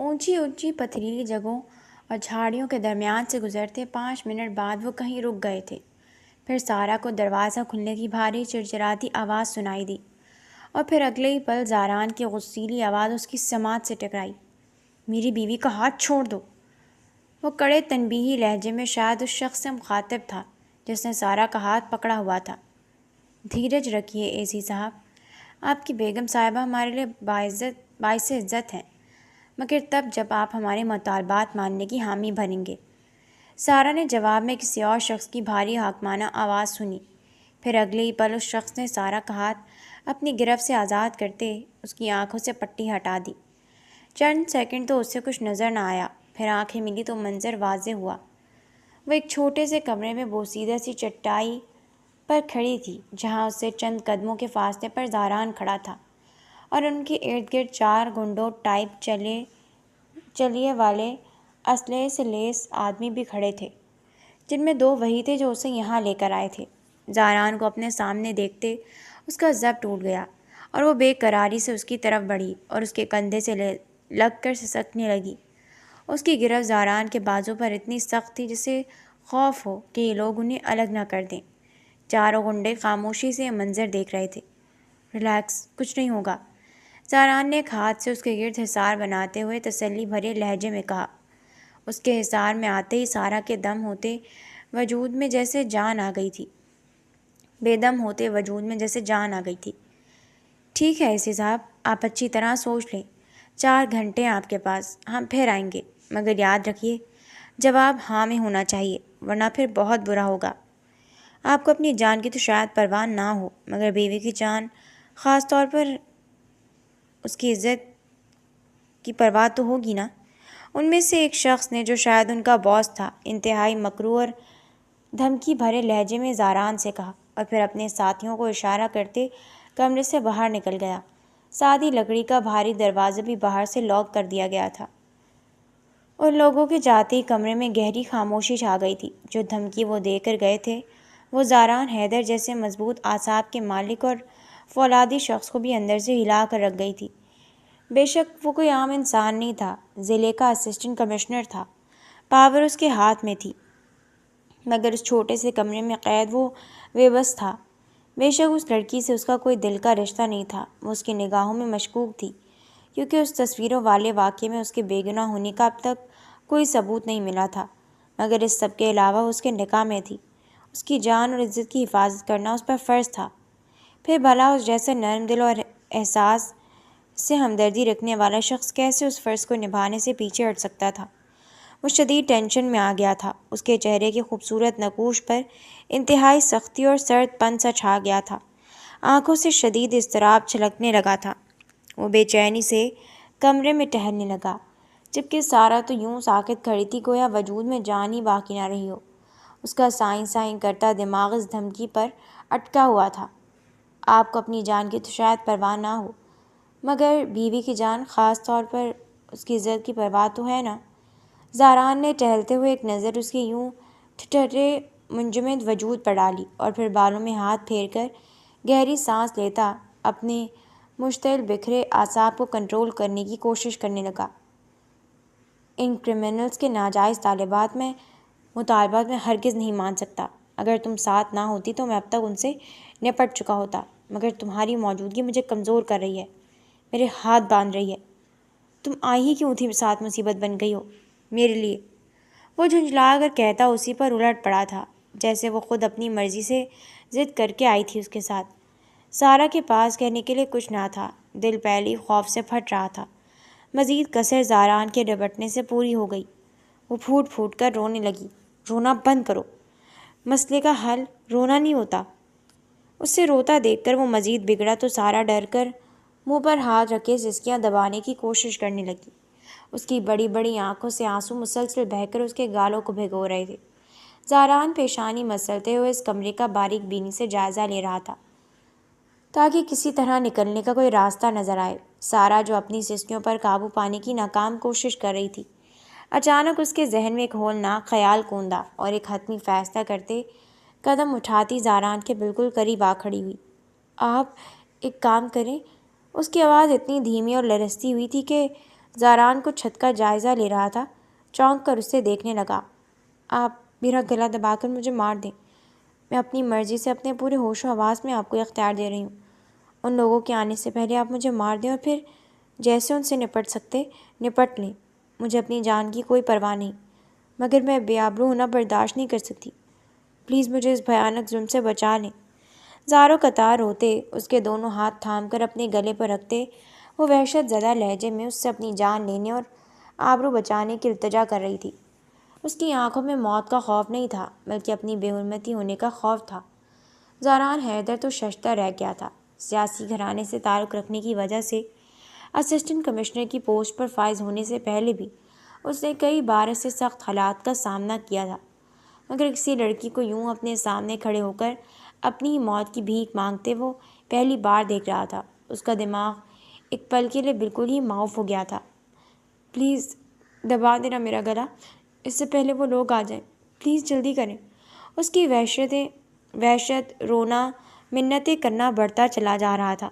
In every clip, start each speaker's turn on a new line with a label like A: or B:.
A: اونچی اونچی پتھریلی جگہوں اور جھاڑیوں کے درمیان سے گزرتے 5 منٹ بعد وہ کہیں رک گئے تھے۔ پھر سارا کو دروازہ کھلنے کی بھاری چرچراتی آواز سنائی دی اور پھر اگلے ہی پل زاران کی غصیلی آواز اس کی سماعت سے ٹکرائی۔ میری بیوی کا ہاتھ چھوڑ دو۔ وہ کڑے تنبیہی لہجے میں شاید اس شخص سے مخاطب تھا جس نے سارا کا ہاتھ پکڑا ہوا تھا۔ دھیرج رکھیے اے سی صاحب، آپ کی بیگم صاحبہ ہمارے لیے باعث عزت ہیں، مگر تب جب آپ ہمارے مطالبات ماننے کی حامی بھریں گے۔ سارا نے جواب میں کسی اور شخص کی بھاری حاکمانہ آواز سنی۔ پھر اگلے ہی پل اس شخص نے سارا کا ہاتھ اپنی گرفت سے آزاد کرتے اس کی آنکھوں سے پٹی ہٹا دی۔ چند سیکنڈ تو اس سے کچھ نظر نہ آیا، پھر آنکھیں ملی تو منظر واضح ہوا۔ وہ ایک چھوٹے سے کمرے میں بوسیدہ سی چٹائی پر کھڑی تھی، جہاں اس سے چند قدموں کے فاصلے پر زاران کھڑا تھا، اور ان کے ارد گرد 4 گنڈوں ٹائپ چلیے والے اسلحے سے لیس آدمی بھی کھڑے تھے، جن میں 2 وہی تھے جو اسے یہاں لے کر آئے تھے۔ زاران کو اپنے سامنے دیکھتے اس کا ضبط ٹوٹ گیا اور وہ بے قراری سے اس کی طرف بڑھی اور اس کے کندھے سے لگ کر سسکنے لگی۔ اس کی گرفت زاران کے بازو پر اتنی سخت تھی جسے خوف ہو کہ یہ لوگ انہیں الگ نہ کر دیں۔ چاروں گنڈے خاموشی سے یہ منظر دیکھ رہے تھے۔ ریلیکس، کچھ نہیں ہوگا، زاران نے ایک ہاتھ سے اس کے گرد حصار بناتے ہوئے تسلی بھرے لہجے میں کہا۔ اس کے حصار میں آتے ہی سارا کے دم ہوتے وجود میں جیسے جان آ گئی تھی۔ بے دم ہوتے وجود میں جیسے جان آ گئی تھی۔ ٹھیک ہے اسی صاحب، آپ اچھی طرح سوچ لیں، 4 گھنٹے آپ کے پاس، ہم پھر آئیں گے، مگر یاد رکھیے جواب ہاں میں ہونا چاہیے، ورنہ پھر بہت برا ہوگا۔ آپ کو اپنی جان کی تو شاید پرواہ نہ ہو، مگر بیوی کی جان، خاص طور پر اس کی عزت کی پرواہ تو ہوگی نا۔ ان میں سے ایک شخص نے، جو شاید ان کا باس تھا، انتہائی مکروہ اور دھمکی بھرے لہجے میں زاران سے کہا، اور پھر اپنے ساتھیوں کو اشارہ کرتے کمرے سے باہر نکل گیا۔ سادی لکڑی کا بھاری دروازہ بھی باہر سے لاک کر دیا گیا تھا۔ ان لوگوں کے جاتے ہی کمرے میں گہری خاموشی چھا گئی تھی۔ جو دھمکی وہ دے کر گئے تھے، وہ زاران حیدر جیسے مضبوط اعصاب کے مالک اور فولادی شخص کو بھی اندر سے ہلا کر رکھ گئی تھی۔ بے شک وہ کوئی عام انسان نہیں تھا، ضلع کا اسسٹنٹ کمشنر تھا، پاور اس کے ہاتھ میں تھی، مگر اس چھوٹے سے کمرے میں قید وہ بے بس تھا۔ بے شک اس لڑکی سے اس کا کوئی دل کا رشتہ نہیں تھا، وہ اس کی نگاہوں میں مشکوک تھی، کیونکہ اس تصویروں والے واقعے میں اس کے بے گناہ ہونے کا اب تک کوئی ثبوت نہیں ملا تھا، مگر اس سب کے علاوہ وہ اس کے نکاح میں تھی۔ اس کی جان اور عزت کی حفاظت کرنا اس پر فرض تھا۔ پھر بھلا اس جیسے نرم دل اور احساس سے ہمدردی رکھنے والا شخص کیسے اس فرض کو نبھانے سے پیچھے ہٹ سکتا تھا؟ وہ شدید ٹینشن میں آ گیا تھا۔ اس کے چہرے کے خوبصورت نقوش پر انتہائی سختی اور سرد پن سا چھا گیا تھا۔ آنکھوں سے شدید اضطراب چھلکنے لگا تھا۔ وہ بے چینی سے کمرے میں ٹہلنے لگا، جبکہ سارا تو یوں ساکت کھڑی تھی گویا وجود میں جان ہی باقی نہ رہی ہو۔ اس کا سائیں سائیں کرتا دماغ اس دھمکی پر اٹکا ہوا تھا۔ آپ کو اپنی جان کی تو شاید پرواہ نہ ہو، مگر بیوی کی جان، خاص طور پر اس کی عزت کی پرواہ تو ہے نا۔ زاران نے ٹہلتے ہوئے ایک نظر اس کے یوں ٹھٹھرے منجمد وجود پر ڈالی، اور پھر بالوں میں ہاتھ پھیر کر گہری سانس لیتا اپنے مشتعل بکھرے اعصاب کو کنٹرول کرنے کی کوشش کرنے لگا۔ ان کرمنلز کے ناجائز مطالبات میں ہرگز نہیں مان سکتا۔ اگر تم ساتھ نہ ہوتی تو میں اب تک ان سے نپٹ چکا ہوتا، مگر تمہاری موجودگی مجھے کمزور کر رہی ہے، میرے ہاتھ باندھ رہی ہے۔ تم آئی ہی کیوں تھی؟ ساتھ مصیبت بن گئی ہو میرے لیے، وہ جھنجھلا کر کہتا اسی پر الٹ پڑا تھا جیسے وہ خود اپنی مرضی سے ضد کر کے آئی تھی اس کے ساتھ۔ سارا کے پاس کہنے کے لیے کچھ نہ تھا، دل پہلی خوف سے پھٹ رہا تھا۔ مزید کسر زاران کے رپٹنے سے پوری ہو گئی۔ وہ پھوٹ پھوٹ کر رونے لگی۔ رونا بند کرو، مسئلے کا حل رونا نہیں ہوتا۔ اسے روتا دیکھ کر وہ مزید بگڑا تو سارا ڈر کر منہ پر ہاتھ رکھے سسکیاں دبانے کی کوشش کرنے لگی۔ اس کی بڑی بڑی آنکھوں سے آنسو مسلسل بہہ کر اس کے گالوں کو بھگو رہے تھے۔ زاران پیشانی مسلتے ہوئے اس کمرے کا باریک بینی سے جائزہ لے رہا تھا تاکہ کسی طرح نکلنے کا کوئی راستہ نظر آئے۔ سارا جو اپنی سسکیوں پر قابو پانے کی ناکام کوشش کر رہی تھی، اچانک اس کے ذہن میں ایک ہولناک خیال کوندا اور ایک حتمی فیصلہ کرتے قدم اٹھاتی زاران کے بالکل قریب آ کھڑی ہوئی۔ آپ ایک کام کریں۔ اس کی آواز اتنی دھیمی اور لرزتی ہوئی تھی کہ زاران کو چھت کا جائزہ لے رہا تھا، چونک کر اسے دیکھنے لگا۔ آپ میرا گلا دبا کر مجھے مار دیں، میں اپنی مرضی سے اپنے پورے ہوش و حواس میں آپ کو اختیار دے رہی ہوں۔ ان لوگوں کے آنے سے پہلے آپ مجھے مار دیں اور پھر جیسے ان سے نپٹ سکتے نپٹ لیں۔ مجھے اپنی جان کی کوئی پرواہ نہیں، مگر میں بے آبرو ہونا برداشت نہیں کر سکتی۔ پلیز مجھے اس بھیانک ظلم سے بچا لیں۔ زاروں قطار ہوتے اس کے دونوں ہاتھ تھام کر اپنے گلے پر رکھتے وہ وحشت زدہ لہجے میں اس سے اپنی جان لینے اور آبرو بچانے کی التجا کر رہی تھی۔ اس کی آنکھوں میں موت کا خوف نہیں تھا، بلکہ اپنی بے حرمتی ہونے کا خوف تھا۔ زاران حیدر تو ششدر رہ گیا تھا۔ سیاسی گھرانے سے تعلق رکھنے کی وجہ سے اسسٹنٹ کمشنر کی پوسٹ پر فائز ہونے سے پہلے بھی اس نے کئی بار ایسے سخت حالات کا سامنا کیا تھا، مگر کسی لڑکی کو یوں اپنے سامنے کھڑے ہو کر اپنی ہی موت کی بھیک مانگتے وہ پہلی بار دیکھ رہا تھا۔ اس کا دماغ ایک پل کے لیے بالکل ہی معاف ہو گیا تھا۔ پلیز دبا دینا میرا گلا، اس سے پہلے وہ لوگ آ جائیں، پلیز جلدی کریں۔ اس کی وحشت رونا منتیں کرنا بڑھتا چلا جا رہا تھا۔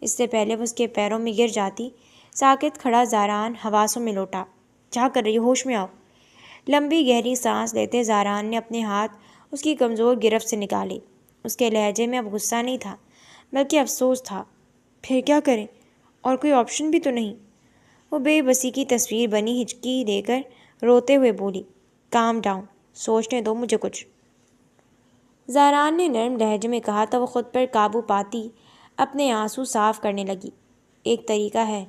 A: اس سے پہلے وہ اس کے پیروں میں گر جاتی، ساکت کھڑا زاران حواسوں میں لوٹا۔ کیا کر رہی ہو؟ ہوش میں آؤ۔ لمبی گہری سانس لیتے زاران نے اپنے ہاتھ اس کی کمزور گرفت سے نکالے۔ اس کے لہجے میں اب غصہ نہیں تھا، بلکہ افسوس تھا۔ پھر کیا کریں؟ اور کوئی آپشن بھی تو نہیں؟ وہ بے بسی کی تصویر بنی ہچکی دے کر روتے ہوئے بولی۔ کام ڈاؤن، سوچنے دو مجھے کچھ۔ زاران نے نرم لہجے میں کہا تو وہ خود پر قابو پاتی اپنے آنسو صاف کرنے لگی۔ ایک طریقہ ہے،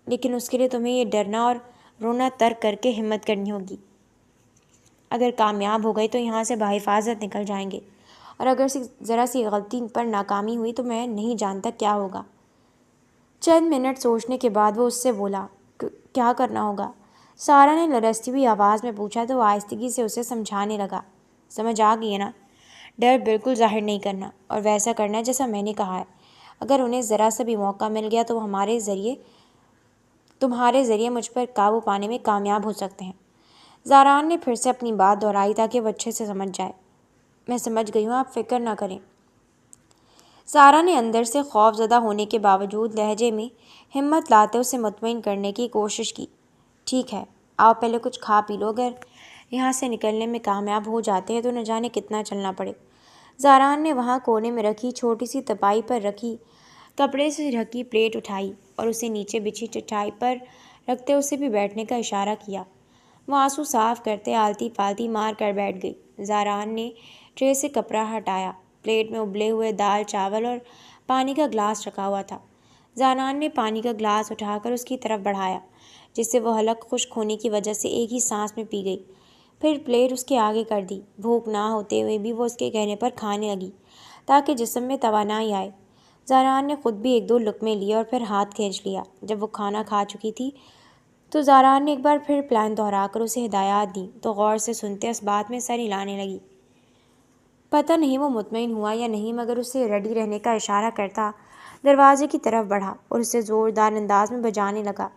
A: لیکن اس کے لیے تمہیں یہ ڈرنا اور رونا ترک کر کے ہمت کرنی ہوگی۔ اگر کامیاب ہو گئی تو یہاں سے بحفاظت نکل جائیں گے، اور اگر ذرا سی غلطی پر ناکامی ہوئی تو میں نہیں جانتا کیا ہوگا۔ چند منٹ سوچنے کے بعد وہ اس سے بولا، کیا کرنا ہوگا؟ سارا نے لرزتی ہوئی آواز میں پوچھا تو وہ آہستگی سے اسے سمجھانے لگا۔ سمجھ آ گئی ہے نا؟ ڈر بالکل ظاہر نہیں کرنا، اور ویسا کرنا جیسا میں نے کہا ہے۔ اگر انہیں ذرا سا بھی موقع مل گیا تو وہ تمہارے ذریعے مجھ پر قابو پانے میں کامیاب ہو سکتے ہیں۔ زاران نے پھر سے اپنی بات دہرائی تاکہ وہ اچھے سے سمجھ جائے۔ میں سمجھ گئی ہوں، آپ فکر نہ کریں۔ سارا نے اندر سے خوف زدہ ہونے کے باوجود لہجے میں ہمت لاتے اسے مطمئن کرنے کی کوشش کی۔ ٹھیک ہے، آؤ پہلے کچھ کھا پی لو، اگر یہاں سے نکلنے میں کامیاب ہو جاتے ہیں تو نہ جانے کتنا چلنا پڑے۔ زاران نے وہاں کونے میں رکھی چھوٹی سی تپائی پر رکھی کپڑے سے ڈھکی پلیٹ اٹھائی اور اسے نیچے بچھی چٹائی پر رکھتے اسے بھی بیٹھنے کا اشارہ کیا۔ وہ آنسو صاف کرتے آلتی پالتی مار کر بیٹھ گئی۔ زاران نے ٹرے سے کپڑا ہٹایا۔ پلیٹ میں ابلے ہوئے دال چاول اور پانی کا گلاس رکھا ہوا تھا۔ زاران نے پانی کا گلاس اٹھا کر اس کی طرف بڑھایا، جس سے وہ حلق خشک ہونے کی وجہ سے ایک ہی سانس میں پی گئی۔ پھر پلیٹ اس کے آگے کر دی۔ بھوک نہ ہوتے ہوئے بھی وہ اس کے کہنے پر کھانے لگی تاکہ جسم میں توانائی آئے۔ زاران نے خود بھی ایک دو لقمے لیے اور پھر ہاتھ کھینچ لیا۔ جب وہ کھانا کھا چکی تھی تو زاران نے ایک بار پھر پلان دہرا کر اسے ہدایات دیں تو غور سے سنتے اس بات میں سر ہلانے لگی۔ پتہ نہیں وہ مطمئن ہوا یا نہیں، مگر اسے ریڈی رہنے کا اشارہ کرتا دروازے کی طرف بڑھا اور اسے زوردار انداز میں بجانے لگا۔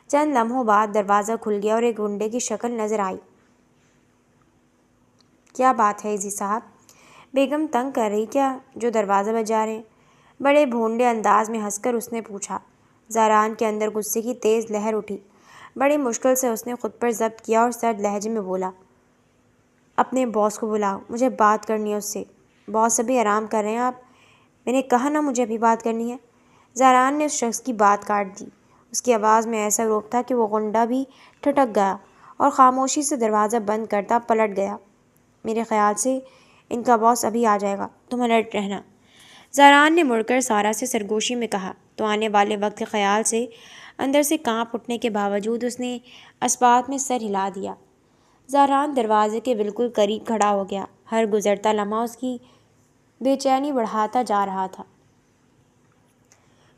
A: چند لمحوں بعد دروازہ کھل گیا اور ایک گنڈے کی شکل نظر آئی۔ کیا بات ہے عزیز صاحب؟ بیگم تنگ کر رہی کیا جو دروازہ بجا رہے ہیں؟ بڑے بھونڈے انداز میں ہنس کر اس نے پوچھا۔ زاران کے اندر غصے کی تیز لہر اٹھی۔ بڑی مشکل سے اس نے خود پر ضبط کیا اور سرد لہجے میں بولا، اپنے باس کو بلاؤ، مجھے بات کرنی ہے اس سے۔ باس ابھی آرام کر رہے ہیں، آپ میں نے کہا نا مجھے ابھی بات کرنی ہے۔ زاران نے اس شخص کی بات کاٹ دی۔ اس کی آواز میں ایسا روک تھا کہ وہ غنڈہ بھی ٹھٹک گیا اور خاموشی سے دروازہ بند کرتا پلٹ گیا۔ میرے خیال سے ان کا باس ابھی آ جائے گا، تم الرٹ رہنا۔ زاران نے مڑ کر سارا سے سرگوشی میں کہا تو آنے والے وقت کے خیال سے اندر سے کانپ اٹھنے کے باوجود اس نے اسبات میں سر ہلا دیا۔ زاران دروازے کے بالکل قریب کھڑا ہو گیا۔ ہر گزرتا لمحہ اس کی بے چینی بڑھاتا جا رہا تھا۔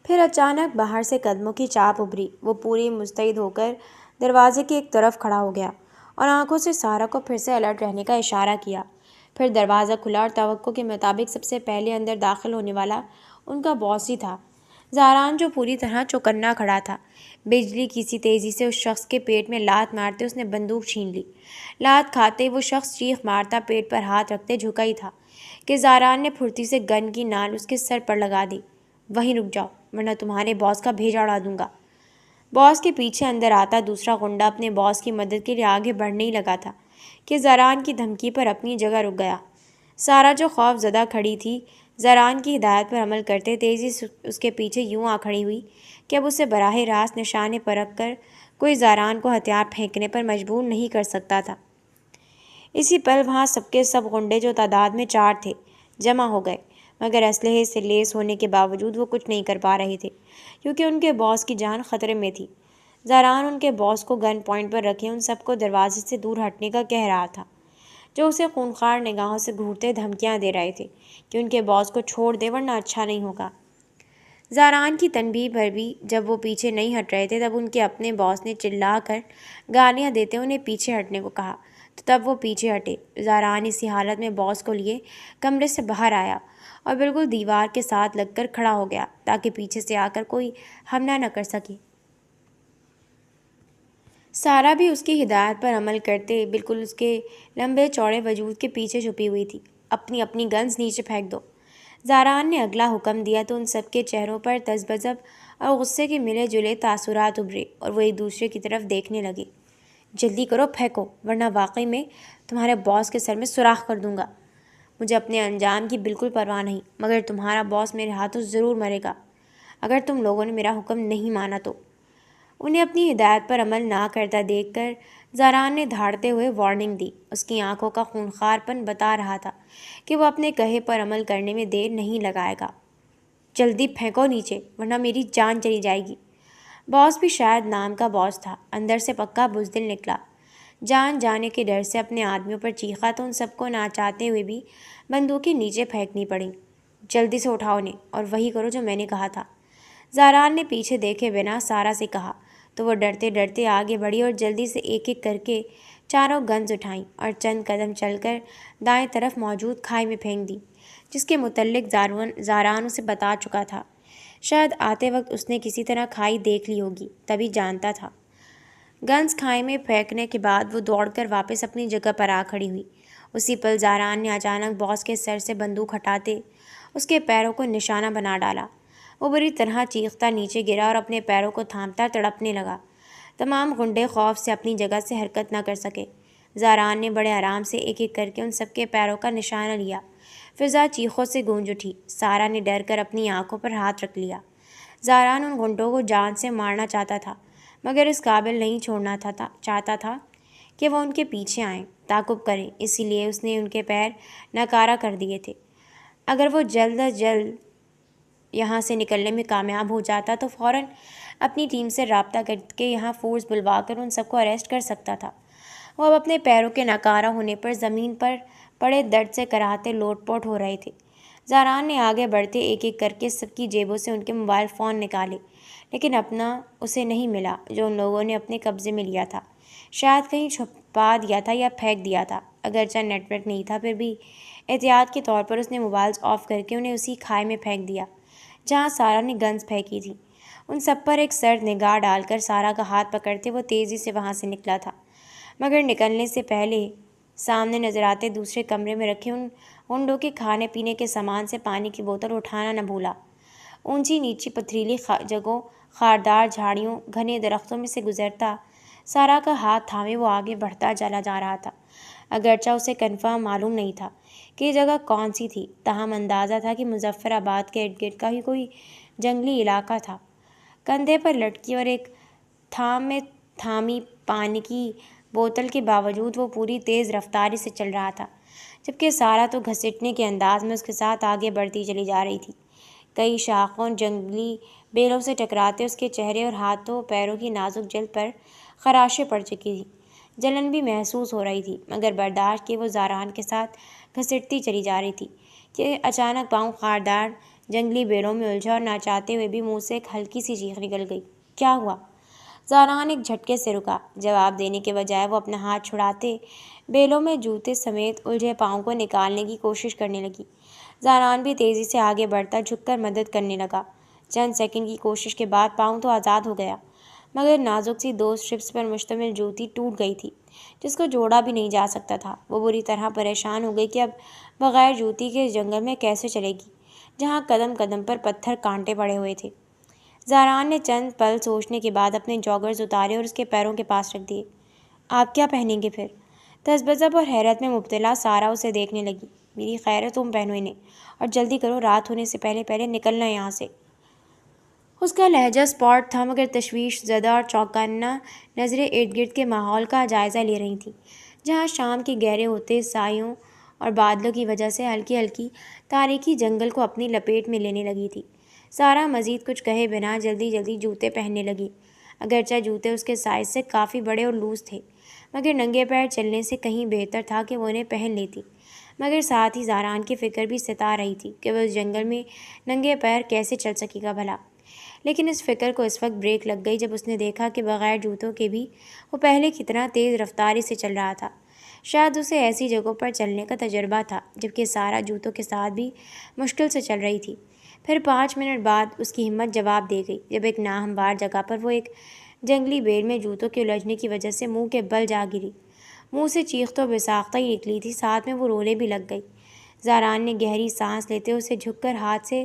A: پھر اچانک باہر سے قدموں کی چاپ ابھری۔ وہ پوری مستعد ہو کر دروازے کی ایک طرف کھڑا ہو گیا اور آنکھوں سے سارا کو پھر سے الرٹ رہنے کا اشارہ کیا۔ پھر دروازہ کھلا اور توقع کے مطابق سب سے پہلے اندر داخل ہونے والا ان کا باس ہی تھا، زاران، جو پوری طرح چوکنا کھڑا تھا۔ بجلی کی سی تیزی سے اس شخص کے پیٹ میں لات مارتے اس نے بندوق چھین لی۔ لات کھاتے ہی وہ شخص چیخ مارتا پیٹ پر ہاتھ رکھتے جھکا ہی تھا کہ زاران نے پھرتی سے گن کی نال اس کے سر پر لگا دی۔ وہیں رک جاؤ، ورنہ تمہارے باس کا بھیجا اڑا دوں گا۔ باس کے پیچھے اندر آتا دوسرا غنڈہ اپنے باس کی مدد کے لیے آگے بڑھنے ہی لگا تھا کہ زاران کی دھمکی پر اپنی جگہ رک گیا۔ سارا جو خوف زدہ کھڑی تھی، زاران کی ہدایت پر عمل کرتے تیزی سے اس کے پیچھے یوں آ کھڑی ہوئی کہ اب اسے براہ راست نشانے پر رکھ کر کوئی زاران کو ہتھیار پھینکنے پر مجبور نہیں کر سکتا تھا۔ اسی پل وہاں سب کے سب غنڈے، جو تعداد میں 4 تھے، جمع ہو گئے، مگر اسلحے سے لیس ہونے کے باوجود وہ کچھ نہیں کر پا رہے تھے کیونکہ ان کے باس کی جان خطرے میں تھی۔ زاران ان کے باس کو گن پوائنٹ پر رکھے ان سب کو دروازے سے دور ہٹنے کا کہہ رہا تھا، جو اسے خونخوار نگاہوں سے گھورتے دھمکیاں دے رہے تھے کہ ان کے باس کو چھوڑ دے ورنہ اچھا نہیں ہوگا۔ زاران کی تنبیہ پر بھی جب وہ پیچھے نہیں ہٹ رہے تھے تب ان کے اپنے باس نے چلا کر گالیاں دیتے انہیں پیچھے ہٹنے کو کہا تو تب وہ پیچھے ہٹے۔ زاران اسی حالت میں باس کو لیے کمرے سے باہر آیا اور بالکل دیوار کے ساتھ لگ کر کھڑا ہو گیا تاکہ پیچھے سے آ کر کوئی حملہ نہ کر سکے۔ سارا بھی اس کی ہدایت پر عمل کرتے بالکل اس کے لمبے چوڑے وجود کے پیچھے چھپی ہوئی تھی۔ اپنی اپنی گنز نیچے پھینک دو۔ زاران نے اگلا حکم دیا تو ان سب کے چہروں پر تذبذب اور غصے کے ملے جلے تاثرات ابھرے اور وہ ایک دوسرے کی طرف دیکھنے لگے۔ جلدی کرو، پھینکو، ورنہ واقعی میں تمہارے باس کے سر میں سوراخ کر دوں گا۔ مجھے اپنے انجام کی بالکل پرواہ نہیں، مگر تمہارا باس میرے ہاتھوں ضرور مرے گا اگر تم لوگوں نے میرا حکم نہیں مانا تو۔ انہیں اپنی ہدایت پر عمل نہ کرتا دیکھ کر زاران نے دھاڑتے ہوئے وارننگ دی۔ اس کی آنکھوں کا خونخوار پن بتا رہا تھا کہ وہ اپنے کہے پر عمل کرنے میں دیر نہیں لگائے گا۔ جلدی پھینکو نیچے، ورنہ میری جان چلی جائے گی۔ باس بھی شاید نام کا باس تھا، اندر سے پکا بزدل نکلا۔ جان جانے کے ڈر سے اپنے آدمیوں پر چیخا تو ان سب کو نہ چاہتے ہوئے بھی بندوقیں نیچے پھینکنی پڑیں۔ جلدی سے اٹھاؤ انہیں اور وہی کرو جو میں نے کہا تھا، زاران نے پیچھے دیکھے بنا سارا سے کہا تو وہ ڈرتے ڈرتے آگے بڑھی اور جلدی سے ایک ایک کر کے چاروں گنز اٹھائیں اور چند قدم چل کر دائیں طرف موجود کھائی میں پھینک دی، جس کے متعلق زاران اسے بتا چکا تھا۔ شاید آتے وقت اس نے کسی طرح کھائی دیکھ لی ہوگی، تبھی جانتا تھا۔ گنز کھائی میں پھینکنے کے بعد وہ دوڑ کر واپس اپنی جگہ پر آ کھڑی ہوئی۔ اسی پل زاران نے اچانک باس کے سر سے بندوق ہٹاتے اس کے پیروں کو نشانہ بنا ڈالا۔ وہ بری طرح چیختا نیچے گرا اور اپنے پیروں کو تھامتا تڑپنے لگا۔ تمام غنڈے خوف سے اپنی جگہ سے حرکت نہ کر سکے۔ زاران نے بڑے آرام سے ایک ایک کر کے ان سب کے پیروں کا نشانہ لیا۔ فضا چیخوں سے گونج اٹھی۔ سارا نے ڈر کر اپنی آنکھوں پر ہاتھ رکھ لیا۔ زاران ان غنڈوں کو جان سے مارنا چاہتا تھا مگر اس قابل نہیں چھوڑنا چاہتا تھا کہ وہ ان کے پیچھے آئیں، تعاقب کریں، اسی لیے اس نے ان کے پیر ناکارہ کر دیے تھے۔ اگر وہ جلد از جلد یہاں سے نکلنے میں کامیاب ہو جاتا تو فوراً اپنی ٹیم سے رابطہ کر کے یہاں فورس بلوا کر ان سب کو اریسٹ کر سکتا تھا۔ وہ اب اپنے پیروں کے ناکارہ ہونے پر زمین پر پڑے درد سے کراہتے لوٹ پوٹ ہو رہے تھے۔ زاران نے آگے بڑھتے ایک ایک کر کے سب کی جیبوں سے ان کے موبائل فون نکالے، لیکن اپنا اسے نہیں ملا جو ان لوگوں نے اپنے قبضے میں لیا تھا۔ شاید کہیں چھپا دیا تھا یا پھینک دیا تھا۔ اگرچہ نیٹ ورک نہیں تھا، پھر بھی احتیاط کے طور پر اس نے موبائلز آف کر کے انہیں اسی کھائی میں پھینک دیا جہاں سارا نے گنز پھینکی تھی۔ ان سب پر ایک سرد نگاہ ڈال کر سارا کا ہاتھ پکڑتے وہ تیزی سے وہاں سے نکلا تھا، مگر نکلنے سے پہلے سامنے نظر آتے دوسرے کمرے میں رکھے ان غنڈوں کے کھانے پینے کے سامان سے پانی کی بوتل اٹھانا نہ بھولا۔ اونچی نیچی پتھریلی جگہوں، خاردار جھاڑیوں، گھنے درختوں میں سے گزرتا سارا کا ہاتھ تھامے وہ آگے بڑھتا چلا جا رہا تھا۔ اگرچہ اسے کنفرم معلوم نہیں تھا کہ یہ جگہ کون سی تھی، تاہم اندازہ تھا کہ مظفر آباد کے ارد گرد کا ہی کوئی جنگلی علاقہ تھا۔ کندھے پر لٹکی اور ایک تھام میں تھامی پانی کی بوتل کے باوجود وہ پوری تیز رفتاری سے چل رہا تھا، جبکہ سارا تو گھسیٹنے کے انداز میں اس کے ساتھ آگے بڑھتی چلی جا رہی تھی۔ کئی شاخوں جنگلی بیلوں سے ٹکراتے اس کے چہرے اور ہاتھوں پیروں کی نازک جلد پر خراشیں پڑ چکی تھیں۔ جلن بھی محسوس ہو رہی تھی، مگر برداشت کیے وہ زاران کے ساتھ گھسیٹتی چلی جا رہی تھی کہ اچانک پاؤں خاردار جنگلی بیلوں میں الجھا اور نہ چاہتے ہوئے بھی منہ سے ایک ہلکی سی چیخ نکل گئی۔ کیا ہوا؟ زاران ایک جھٹکے سے رکا۔ جواب دینے کے بجائے وہ اپنا ہاتھ چھڑاتے بیلوں میں جوتے سمیت الجھے پاؤں کو نکالنے کی کوشش کرنے لگی۔ زاران بھی تیزی سے آگے بڑھتا جھک کر مدد کرنے لگا۔ چند سیکنڈ کی کوشش کے بعد پاؤں تو آزاد ہو گیا، مگر نازک سی 2 اسٹرپس پر مشتمل جوتی ٹوٹ گئی تھی جس کو جوڑا بھی نہیں جا سکتا تھا۔ وہ بری طرح پریشان ہو گئی کہ اب بغیر جوتی کے اس جنگل میں کیسے چلے گی جہاں قدم قدم پر پتھر کانٹے پڑے ہوئے تھے۔ زاران نے چند پل سوچنے کے بعد اپنے جاگرز اتارے اور اس کے پیروں کے پاس رکھ دیے۔ آپ کیا پہنیں گے پھر؟ تذبذب اور حیرت میں مبتلا سارا اسے دیکھنے لگی۔ میری خیر ہے، تم پہنو انہیں اور جلدی کرو، رات ہونے سے پہلے پہلے نکلنا یہاں سے۔ اس کا لہجہ اسپاٹ تھا مگر تشویش زدہ اور چوکانہ نظریں ارد گرد کے ماحول کا جائزہ لے رہی تھیں، جہاں شام کے گہرے ہوتے سایوں اور بادلوں کی وجہ سے ہلکی ہلکی تاریکی جنگل کو اپنی لپیٹ میں لینے لگی تھی۔ سارا مزید کچھ کہے بنا جلدی جلدی جوتے پہننے لگی۔ اگرچہ جوتے اس کے سائز سے کافی بڑے اور لوز تھے، مگر ننگے پیر چلنے سے کہیں بہتر تھا کہ وہ انہیں پہن لیتی۔ مگر ساتھ ہی زاران کی فکر بھی ستا رہی تھی کہ وہ اس جنگل میں ننگے پیر کیسے چل سکے گا بھلا۔ لیکن اس فکر کو اس وقت بریک لگ گئی جب اس نے دیکھا کہ بغیر جوتوں کے بھی وہ پہلے کتنا تیز رفتاری سے چل رہا تھا۔ شاید اسے ایسی جگہوں پر چلنے کا تجربہ تھا جبکہ سارا جوتوں کے ساتھ بھی مشکل سے چل رہی تھی۔ پھر 5 منٹ بعد اس کی ہمت جواب دے گئی جب ایک ناہموار جگہ پر وہ ایک جنگلی بیل میں جوتوں کے الجھنے کی وجہ سے منہ کے بل جا گری۔ منہ سے چیخ تو بساختہ ہی نکلی تھی، ساتھ میں وہ رونے بھی لگ گئی۔ زاران نے گہری سانس لیتے اسے جھک کر ہاتھ سے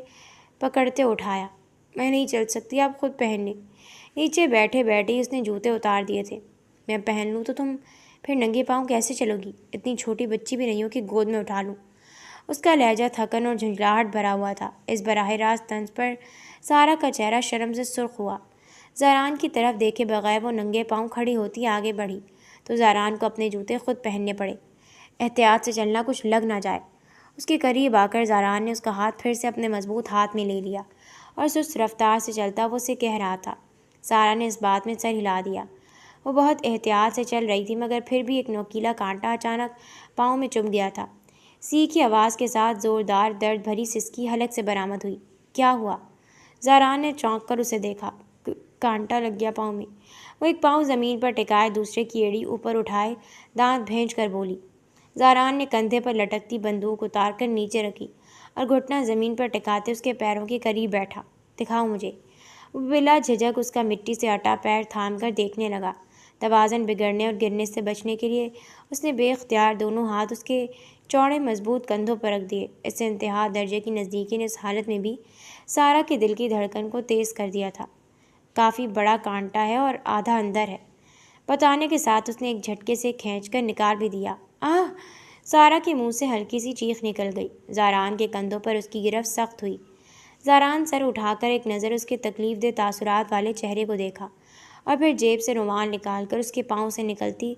A: پکڑتے اٹھایا۔ میں نہیں چل سکتی، آپ خود پہن لیں۔ نیچے بیٹھے بیٹھے اس نے جوتے اتار دیے تھے۔ میں پہن لوں تو تم پھر ننگے پاؤں کیسے چلو گی؟ اتنی چھوٹی بچی بھی نہیں ہو کہ گود میں اٹھا لوں۔ اس کا لہجہ تھکن اور جھنجھلاہٹ بھرا ہوا تھا۔ اس براہ راست طنز پر سارا کا چہرہ شرم سے سرخ ہوا۔ زاران کی طرف دیکھے بغیر وہ ننگے پاؤں کھڑی ہوتی آگے بڑھی تو زاران کو اپنے جوتے خود پہننے پڑے۔ احتیاط سے چلنا، کچھ لگ نہ جائے۔ اس کے قریب آ کر زاران نے اس کا ہاتھ پھر سے اپنے مضبوط ہاتھ میں لے لیا اور سست رفتار سے چلتا وہ اسے کہہ رہا تھا۔ سارا نے اس بات میں سر ہلا دیا۔ وہ بہت احتیاط سے چل رہی تھی مگر پھر بھی ایک نوکیلا کانٹا اچانک پاؤں میں چبھ گیا تھا۔ سی کی آواز کے ساتھ زوردار درد بھری سسکی حلق سے برآمد ہوئی۔ کیا ہوا؟ زاران نے چونک کر اسے دیکھا۔ کانٹا لگ گیا پاؤں میں۔ وہ ایک پاؤں زمین پر ٹکائے دوسرے کی ایڑی اوپر اٹھائے دانت بھینچ کر بولی۔ زاران نے کندھے پر لٹکتی بندوق اتار کر نیچے رکھی اور گھٹنا زمین پر ٹکاتے اس کے پیروں کے قریب بیٹھا۔ دکھاؤ مجھے۔ وہ بلا جھجک اس کا مٹی سے ہٹا پیر تھام کر دیکھنے لگا۔ توازن بگڑنے اور گرنے سے بچنے کے لیے اس نے بے اختیار دونوں ہاتھ اس کے چوڑے مضبوط کندھوں پر رکھ دیے۔ اس سے انتہا درجے کی نزدیکی نے اس حالت میں بھی سارا کے دل کی دھڑکن کو تیز کر دیا تھا۔ کافی بڑا کانٹا ہے اور آدھا اندر ہے، بتانے کے ساتھ اس نے ایک جھٹکے سے کھینچ کر نکال بھی دیا۔ آہ! سارا کے منہ سے ہلکی سی چیخ نکل گئی۔ زاران کے کندھوں پر اس کی گرفت سخت ہوئی۔ زاران سر اٹھا کر ایک نظر اس کے تکلیف دہ تاثرات والے چہرے کو دیکھا اور پھر جیب سے رومال نکال کر اس کے پاؤں سے نکلتی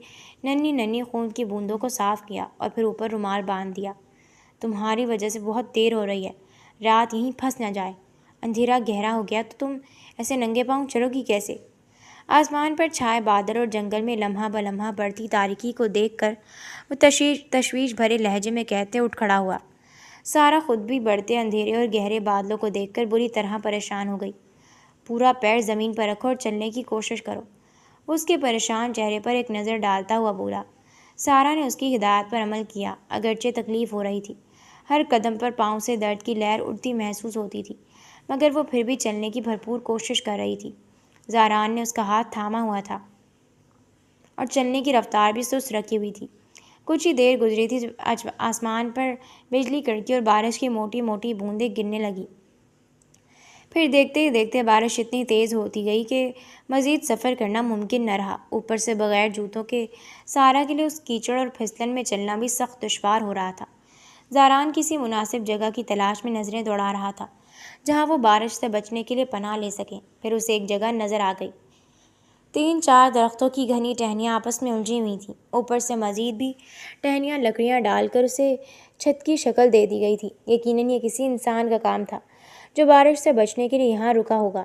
A: ننھی ننھی خون کی بوندوں کو صاف کیا اور پھر اوپر رومال باندھ دیا۔ تمہاری وجہ سے بہت دیر ہو رہی ہے، رات یہیں پھنس نہ جائے۔ اندھیرا گہرا ہو گیا تو تم ایسے ننگے پاؤں چلو گی کیسے؟ آسمان پر چھائے بادل اور جنگل میں لمحہ بلمحہ بڑھتی تاریکی کو دیکھ کر وہ تشویش بھرے لہجے میں کہتے اٹھ کھڑا ہوا۔ سارا خود بھی بڑھتے اندھیرے اور گہرے بادلوں کو دیکھ کر بری طرح پریشان ہو گئی۔ پورا پیر زمین پر رکھو اور چلنے کی کوشش کرو، وہ اس کے پریشان چہرے پر ایک نظر ڈالتا ہوا بولا۔ سارا نے اس کی ہدایت پر عمل کیا، اگرچہ تکلیف ہو رہی تھی۔ ہر قدم پر پاؤں سے درد کی لہر اڑتی محسوس ہوتی تھی، مگر وہ پھر بھی چلنے کی بھرپور کوشش کر رہی تھی۔ زاران نے اس کا ہاتھ تھاما ہوا تھا اور چلنے کی رفتار بھی سست رکھی ہوئی تھی۔ کچھ ہی دیر گزری تھی جب آسمان پر بجلی کڑکی اور بارش کی موٹی موٹی بوندیں گرنے لگی۔ پھر دیکھتے ہی دیکھتے بارش اتنی تیز ہوتی گئی کہ مزید سفر کرنا ممکن نہ رہا۔ اوپر سے بغیر جوتوں کے سارا کے لیے اس کیچڑ اور پھسلن میں چلنا بھی سخت دشوار ہو رہا تھا۔ زاران کسی مناسب جگہ کی تلاش میں نظریں دوڑا رہا تھا جہاں وہ بارش سے بچنے کے لیے پناہ لے سکیں۔ پھر اسے ایک جگہ نظر آ گئی۔ 3-4 درختوں کی گھنی ٹہنیاں آپس میں الجھی ہوئی تھیں۔ اوپر سے مزید بھی ٹہنیاں لکڑیاں ڈال کر اسے چھت کی شکل دے دی گئی تھی۔ یقیناً یہ کسی انسان کا کام تھا جو بارش سے بچنے کے لیے یہاں رکا ہوگا۔